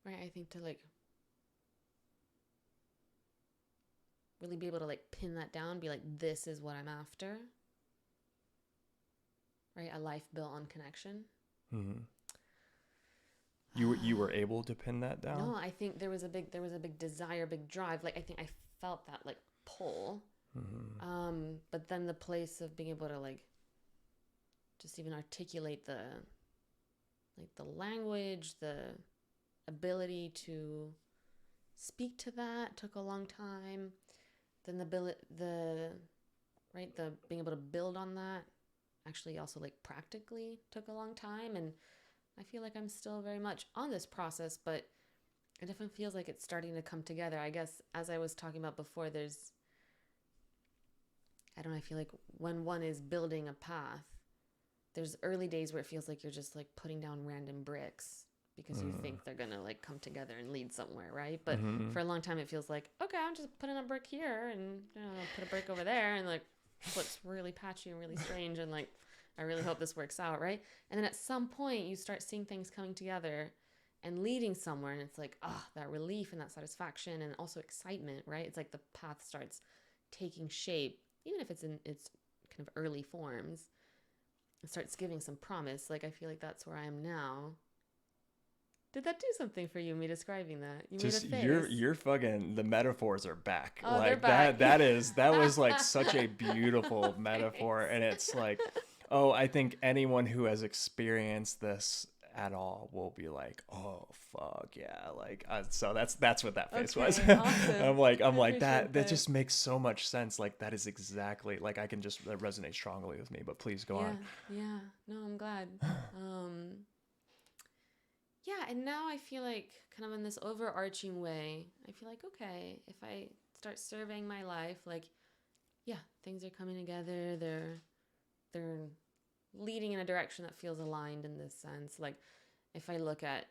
Right, I think to like really be able to like pin that down, be like, this is what I'm after. Right, a life built on connection. Mm-hmm. You were able to pin that down? No, I think there was a big desire, big drive. Like I think I felt that like pull. Mm-hmm. But then the place of being able to like just even articulate the language, the ability to speak to that took a long time. Then the being able to build on that actually also like practically took a long time, and I feel like I'm still very much on this process, but it definitely feels like it's starting to come together. I guess as I was talking about before, I feel like when one is building a path, there's early days where it feels like you're just like putting down random bricks because you think they're going to like come together and lead somewhere, right? But for a long time, it feels like, okay, I'm just putting a brick here and put a brick over there, and like looks really patchy and really strange, and like I really hope this works out, right? And then at some point you start seeing things coming together and leading somewhere, and it's like, that relief and that satisfaction and also excitement, right? It's like the path starts taking shape, even if it's in its kind of early forms. It starts giving some promise. Like I feel like that's where I am now. Did that do something for you, me describing that? You just made a face. you're fucking, the metaphors are back. Oh, like they're back. that was like such a beautiful metaphor, and it's like, oh, I think anyone who has experienced this at all will be like, oh fuck yeah, like so that's what that face was. Awesome. I'm like that just makes so much sense. Like that is exactly like, I can just, that resonates strongly with me. But please go on. Yeah, no, I'm glad. Yeah, and now I feel like kind of in this overarching way, I feel like, okay, if I start surveying my life, like, yeah, things are coming together. They're leading in a direction that feels aligned in this sense. Like if I look at,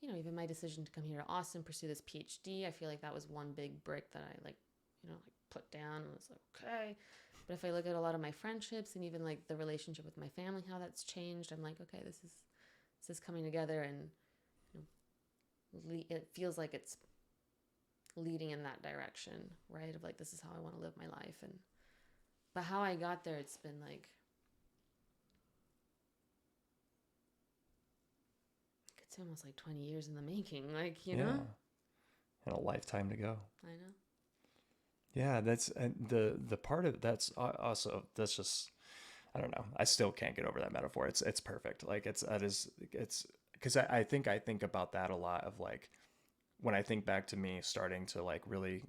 even my decision to come here to Austin, pursue this PhD, I feel like that was one big brick that I like put down and was like, okay. But if I look at a lot of my friendships and even like the relationship with my family, how that's changed, I'm like, okay, this is coming together, and it feels like it's leading in that direction, right? Of like, this is how I want to live my life. But how I got there, it's been like, it's almost like 20 years in the making, like, you know? And a lifetime to go. I know. Yeah, that's, and the part of that's also, that's just, I don't know. I still can't get over that metaphor. It's perfect. Like it's because I think about that a lot, of like when I think back to me starting to like really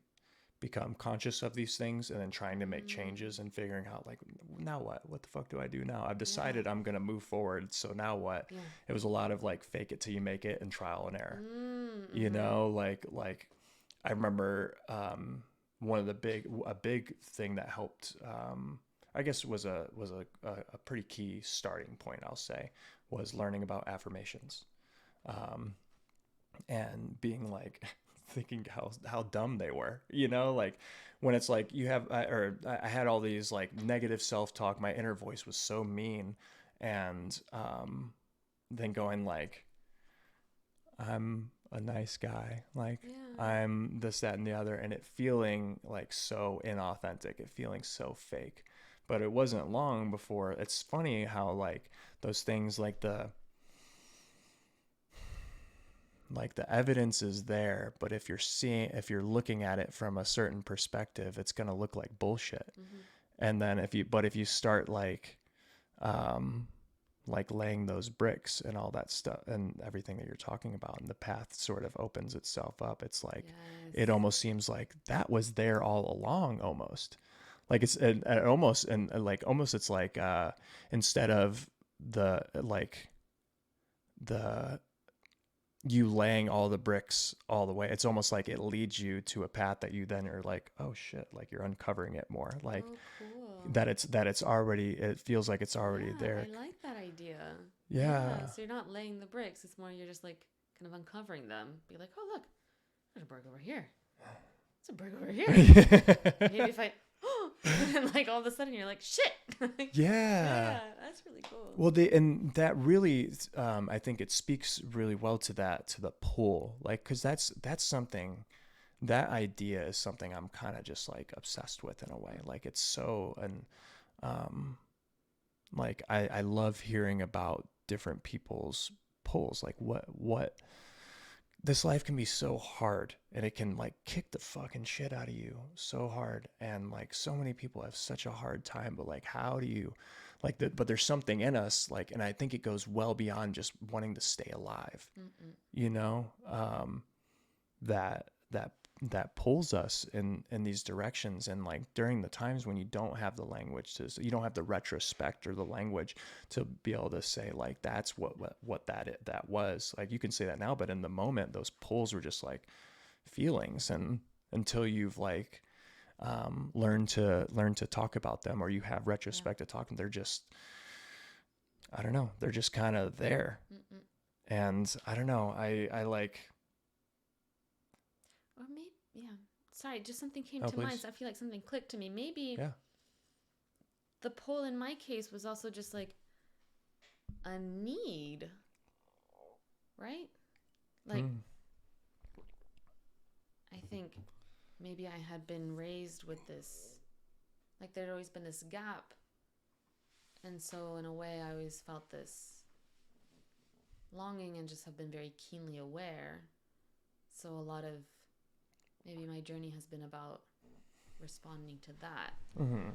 become conscious of these things, and then trying to make changes and figuring out like, now what the fuck do I do now? I've decided I'm going to move forward. So now what? Yeah. It was a lot of like fake it till you make it and trial and error, like I remember one of a big thing that helped, I guess was a pretty key starting point, I'll say, was learning about affirmations, and being like, thinking how dumb they were, like when it's like you have, I had all these like negative self-talk, my inner voice was so mean, and then going like, I'm a nice guy, like Yeah. I'm this, that, and the other, and it feeling like so inauthentic, it feeling so fake. But it wasn't long before, it's funny how like those things, like the evidence is there, but if you're looking at it from a certain perspective, it's going to look like bullshit. Mm-hmm. And then if you start um like laying those bricks and all that stuff and everything that you're talking about, and the path sort of opens itself up, it's like, it Yes. almost seems like that was there all along, almost like it's almost, and like almost it's like, instead of the you laying all the bricks all the way, it's almost like it leads you to a path that you then are like, oh shit, like you're uncovering it more, like Oh, cool. that it's already, it feels like it's already Yeah, I there. like that idea. Yeah, Yeah. so you're not laying the bricks, it's more you're just like kind of uncovering them. Be like, oh, look, there's a brick over here. There's a brick over here. Maybe if I, and then like all of a sudden you're like, shit. Yeah. Yeah, that's really cool. Well, and that really, I think it speaks really well to the pull, like, because that's something, that idea is something I'm kind of just like obsessed with in a way. Like it's so, and um, like I love hearing about different people's pulls. Like what this life can be so hard, and it can like kick the fucking shit out of you so hard, and like so many people have such a hard time, but like how do you, like but there's something in us, like, and I think it goes well beyond just wanting to stay alive, Mm-mm. that that pulls us in these directions. And like during the times when you don't have the language to, so you don't have the retrospect or the language to be able to say like, that's what that was, like you can say that now, but in the moment those pulls were just like feelings, and until you've like, learned to talk about them, or you have Yeah. retrospect to talk, and they're just, I don't know, they're just kind of there. Mm-mm. And I don't know, I like, Or maybe, yeah. Sorry, just something came oh to mind. please, So I feel like something clicked to me. Maybe yeah. the pull in my case was also just like a need, right? Like, Mm. I think maybe I had been raised with this, like, there'd always been this gap. And so, in a way, I always felt this longing and just have been very keenly aware. So, a lot of maybe my journey has been about responding to that. Mm-hmm.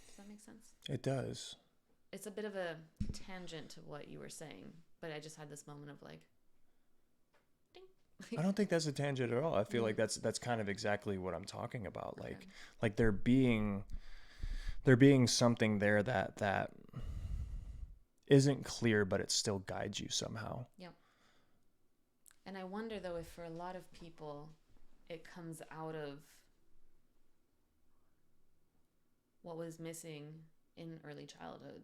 Does that make sense? It does. It's a bit of a tangent to what you were saying, but I just had this moment of like, ding. I don't think that's a tangent at all. I feel like Mm. that's kind of exactly what I'm talking about. Okay. Like there being something there that isn't clear, but it still guides you somehow. Yep. And I wonder though if for a lot of people it comes out of what was missing in early childhood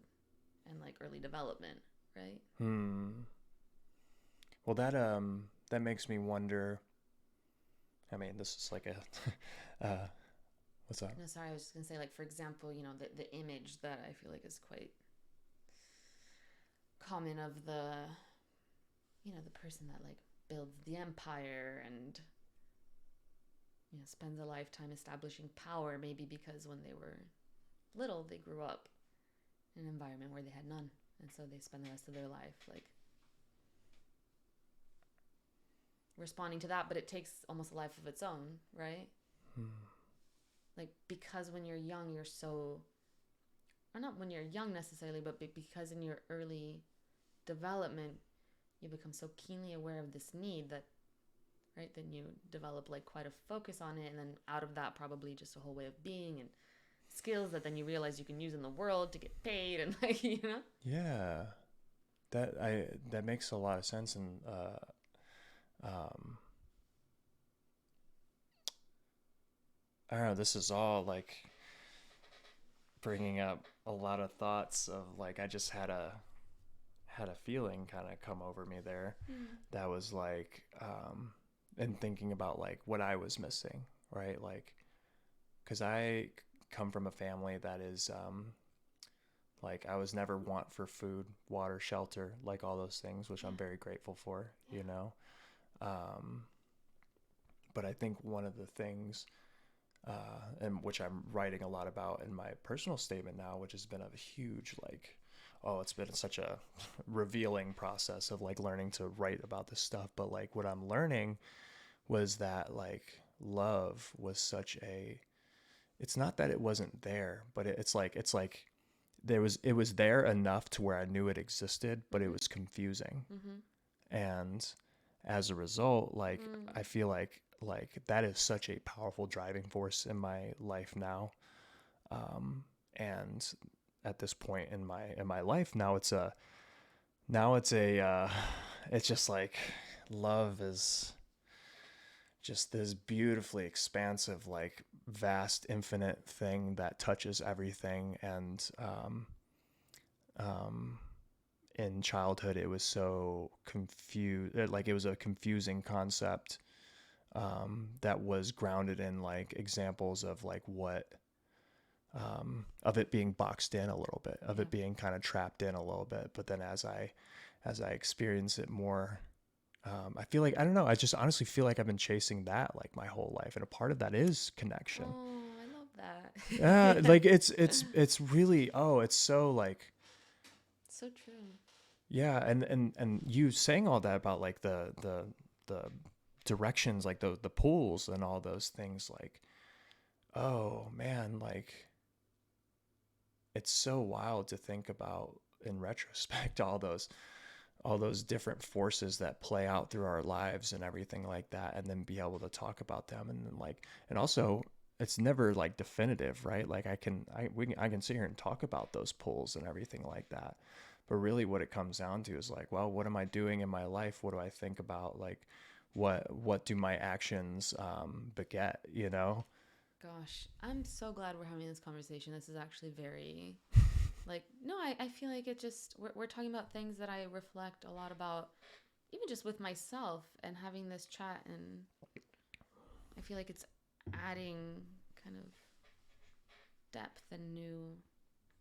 and like early development, right? Well, that makes me wonder. I mean, this is like a what's up? No, sorry, I was just gonna say, like, for example, the image that I feel like is quite common of the person that like builds the empire and spends a lifetime establishing power, maybe because when they were little they grew up in an environment where they had none, and so they spend the rest of their life like responding to that, but it takes almost a life of its own, right? Like, because when you're young you're so, or not when you're young necessarily, but because in your early development you become so keenly aware of this need that, right, then you develop like quite a focus on it, and then out of that probably just a whole way of being and skills that then you realize you can use in the world to get paid, and like Yeah, that makes a lot of sense. And I don't know, this is all like bringing up a lot of thoughts of like I just had a feeling kind of come over me there Mm. that was like and thinking about like what I was missing, right? Like cuz I come from a family that is like I was never want for food, water, shelter, like all those things, which Yeah. I'm very grateful for, Yeah. you know. Um but I think one of the things and which I'm writing a lot about in my personal statement now, which has been a huge like, oh, it's been such a revealing process of like learning to write about this stuff. But like what I'm learning was that like love was such a, it's not that it wasn't there, but it's like it was there enough to where I knew it existed, but it Mhm. was confusing. Mhm. And as a result, like I Mm. feel like that is such a powerful driving force in my life now. And at this point in my life now it's a it's just like love is just this beautifully expansive like vast infinite thing that touches everything. And um in childhood it was so confused, like it was a confusing concept that was grounded in like examples of like what of it being boxed in a little bit, of Yeah. it being kind of trapped in a little bit. But then as I experience it more, I feel like I don't know. I just honestly feel like I've been chasing that like my whole life, and a part of that is connection. Oh, I love Like that. it's really, oh, it's so like, So true. yeah. And you saying all that about like the directions, like the pools and all those things, like, oh man, like it's so wild to think about in retrospect all those different forces that play out through our lives and everything like that, and then be able to talk about them. And then like, and also it's never like definitive, right? Like I can sit here and talk about those pulls and everything like that, but really what it comes down to is like, well, what am I doing in my life? What do I think about? Like what do my actions beget, you know? Gosh, I'm so glad we're having this conversation. This is actually very, like, no, I feel like it just, we're talking about things that I reflect a lot about, even just with myself and having this chat. And I feel like it's adding kind of depth and new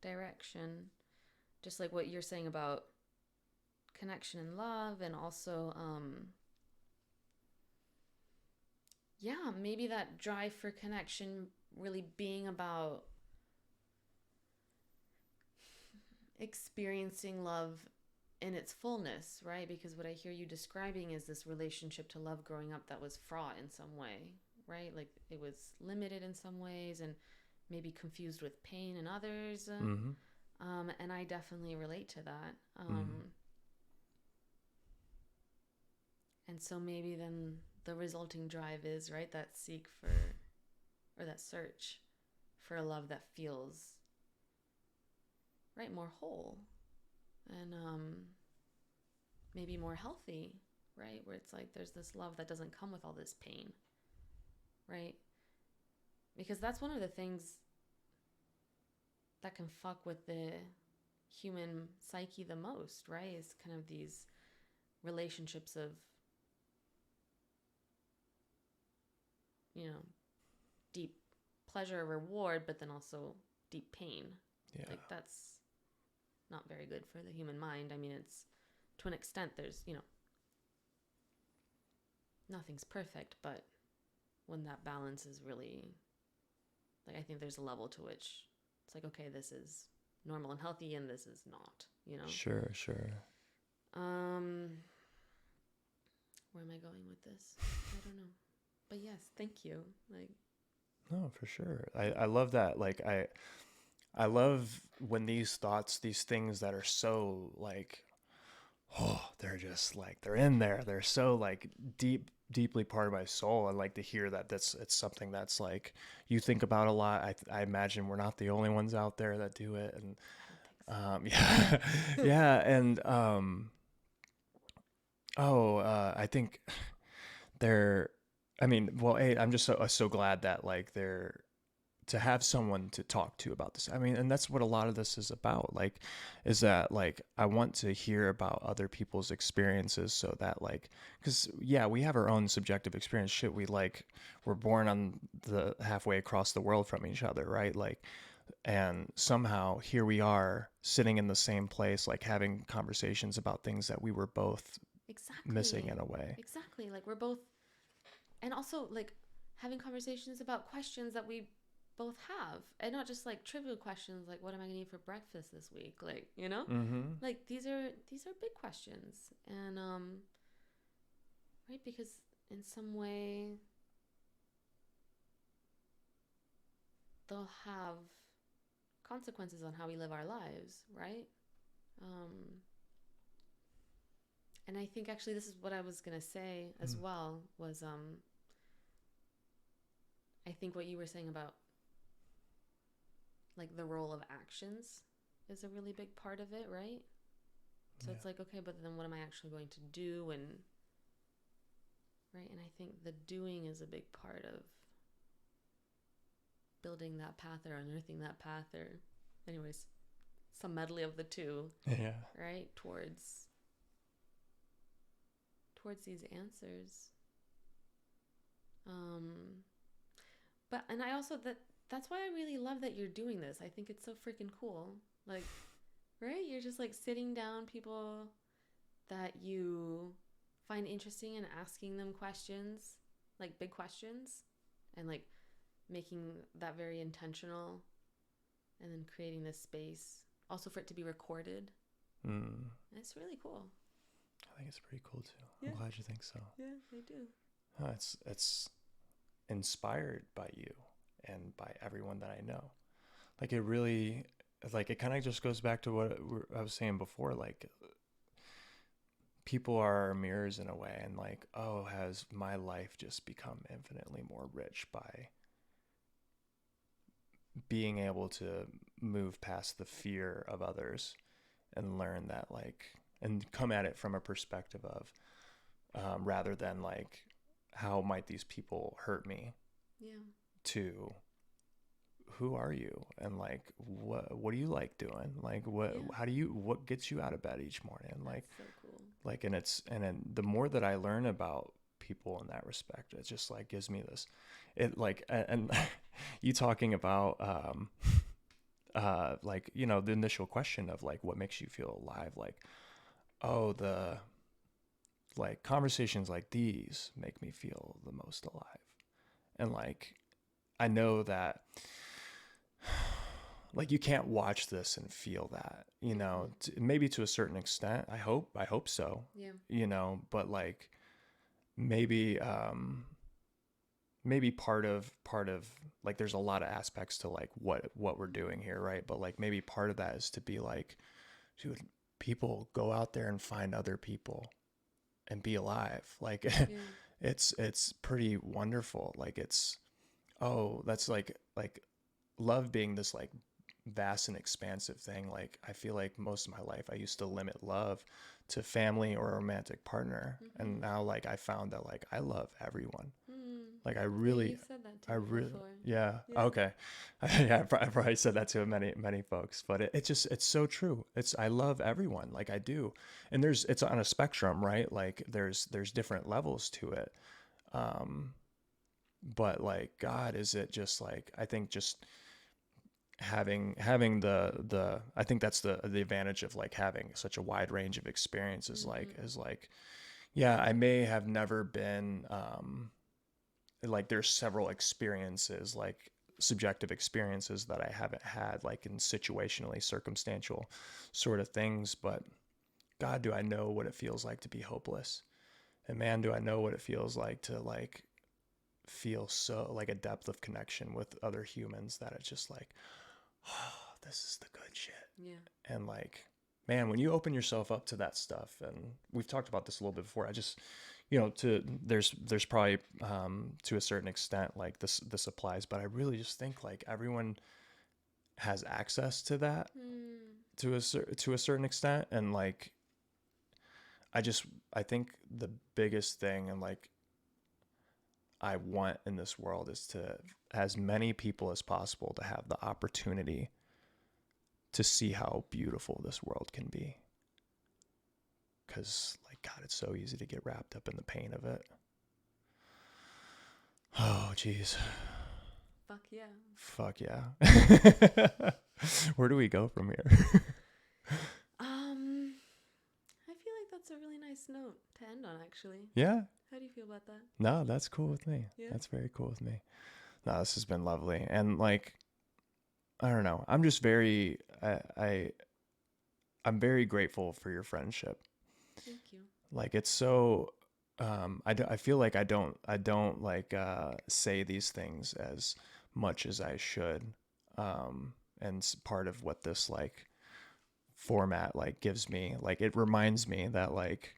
direction. Just like what you're saying about connection and love, and also, yeah, maybe that drive for connection really being about experiencing love in its fullness, right? Because what I hear you describing is this relationship to love growing up that was fraught in some way, right? Like it was limited in some ways and maybe confused with pain in others. Mm-hmm. And I definitely relate to that. Mm-hmm. And so maybe then the resulting drive is, right, that seek for, or that search for a love that feels, right, more whole and maybe more healthy, right? Where it's like there's this love that doesn't come with all this pain, right? Because that's one of the things that can fuck with the human psyche the most, right? Is kind of these relationships of, you know, deep pleasure, reward, but then also deep pain. Yeah. Like that's not very good for the human mind. I mean, it's to an extent, there's, nothing's perfect, but when that balance is really, like, I think there's a level to which it's like, okay, this is normal and healthy and this is not. Sure, sure. Um, where am I going with this? I don't know. But yes, thank you. Like, No, for sure. I love that. Like I love when these thoughts, these things that are so like, oh, they're just like they're in there. They're so like deeply part of my soul. I like to hear that it's something that's like you think about a lot. I imagine we're not the only ones out there that do it. And I don't think yeah. so. Yeah, and I think they're, I mean, well, hey, I'm just so glad that like they're to have someone to talk to about this. I mean, and that's what a lot of this is about. Like, is that like, I want to hear about other people's experiences so that like, cause yeah, we have our own subjective experience. Shit. We're born on the halfway across the world from each other. Right. Like, and somehow here we are sitting in the same place, like having conversations about things that we were both missing in a way. Exactly. Like we're both, and also like having conversations about questions that we both have, and not just like trivial questions like what am I gonna eat for breakfast this week, like, you know. Mm-hmm. Like these are big questions, and right, because in some way they'll have consequences on how we live our lives, right? um and I think actually this is what I was gonna say as well, was I think what you were saying about like the role of actions is a really big part of it, right? So it's like, okay, but then what am I actually going to do? And right, and I think the doing is a big part of building that path or unearthing that path, or anyways, some medley of the two. Yeah. Right, towards these answers. But and I also that's why I really love that you're doing this. I think it's so freaking cool. Like, right? You're just like sitting down people that you find interesting and asking them questions, like big questions, and like making that very intentional, and then creating this space also for it to be recorded. And it's really cool. I think it's pretty cool too. Yeah. I'm glad you think so. Yeah, I do. It's inspired by you and by everyone that I know. Like it really, like it kind of just goes back to what I was saying before. Like people are our mirrors in a way, and like, oh, has my life just become infinitely more rich by being able to move past the fear of others and learn that like, and come at it from a perspective of rather than like, how might these people hurt me? Yeah. To who are you, and like what do you like doing? Like what gets you out of bed each morning? Like, that's so cool. Like, and then the more that I learn about people in that respect, it just like gives me this, it like, and you talking about like, you know, the initial question of like what makes you feel alive, like, oh, the like conversations like these make me feel the most alive. And like I know that like you can't watch this and feel that, you know, maybe to a certain extent. I hope so. Yeah. You know, but like maybe maybe part of like there's a lot of aspects to like what we're doing here, right? But like maybe part of that is to be like, dude, people go out there and find other people and be alive. Like yeah. It's pretty wonderful. Like it's, oh, that's like love being this like vast and expansive thing. Like I feel like most of my life I used to limit love to family or a romantic partner, and now like I found that like I love everyone. Like I really, you said that to me before. Yeah. Okay. Yeah, I probably said that to many folks, but it's so true. I love everyone, like I do, and it's on a spectrum, right? Like there's different levels to it, but like God, is it just like, I think just having the I think that's the advantage of like having such a wide range of experiences. Like is like, yeah, I may have never been like there's several experiences, like subjective experiences that I haven't had, like in situationally circumstantial sort of things, but God, do I know what it feels like to be hopeless, and man, do I know what it feels like to like feel so like a depth of connection with other humans that it's just like, oh, this is the good shit. Yeah. And like, man, when you open yourself up to that stuff, and we've talked about this a little bit before, I just, you know, there's probably to a certain extent like this applies, but I really just think like everyone has access to that to a certain extent. And like I think the biggest thing, and like I want in this world is to as many people as possible to have the opportunity to see how beautiful this world can be. Because, like, God, it's so easy to get wrapped up in the pain of it. Oh, jeez. Fuck yeah. Fuck yeah. Where do we go from here? I feel like that's a really nice note to end on, actually. Yeah. How do you feel about that? No, that's cool with me. Yeah. That's very cool with me. No, this has been lovely. And like, I don't know. I'm just very, I'm very grateful for your friendship. Thank you. Like, it's so, I feel like I don't like, say these things as much as I should. And part of what this like format like gives me, like, it reminds me that like,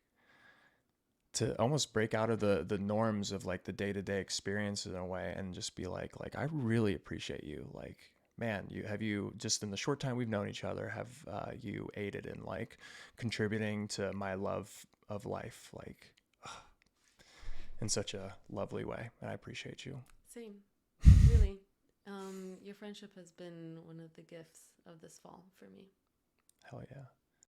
to almost break out of the norms of like the day-to-day experience in a way and just be like I really appreciate you. Like, man, you just in the short time we've known each other, have you aided in like contributing to my love of life, like in such a lovely way, and I appreciate you. Same. Really. Your friendship has been one of the gifts of this fall for me. Hell yeah.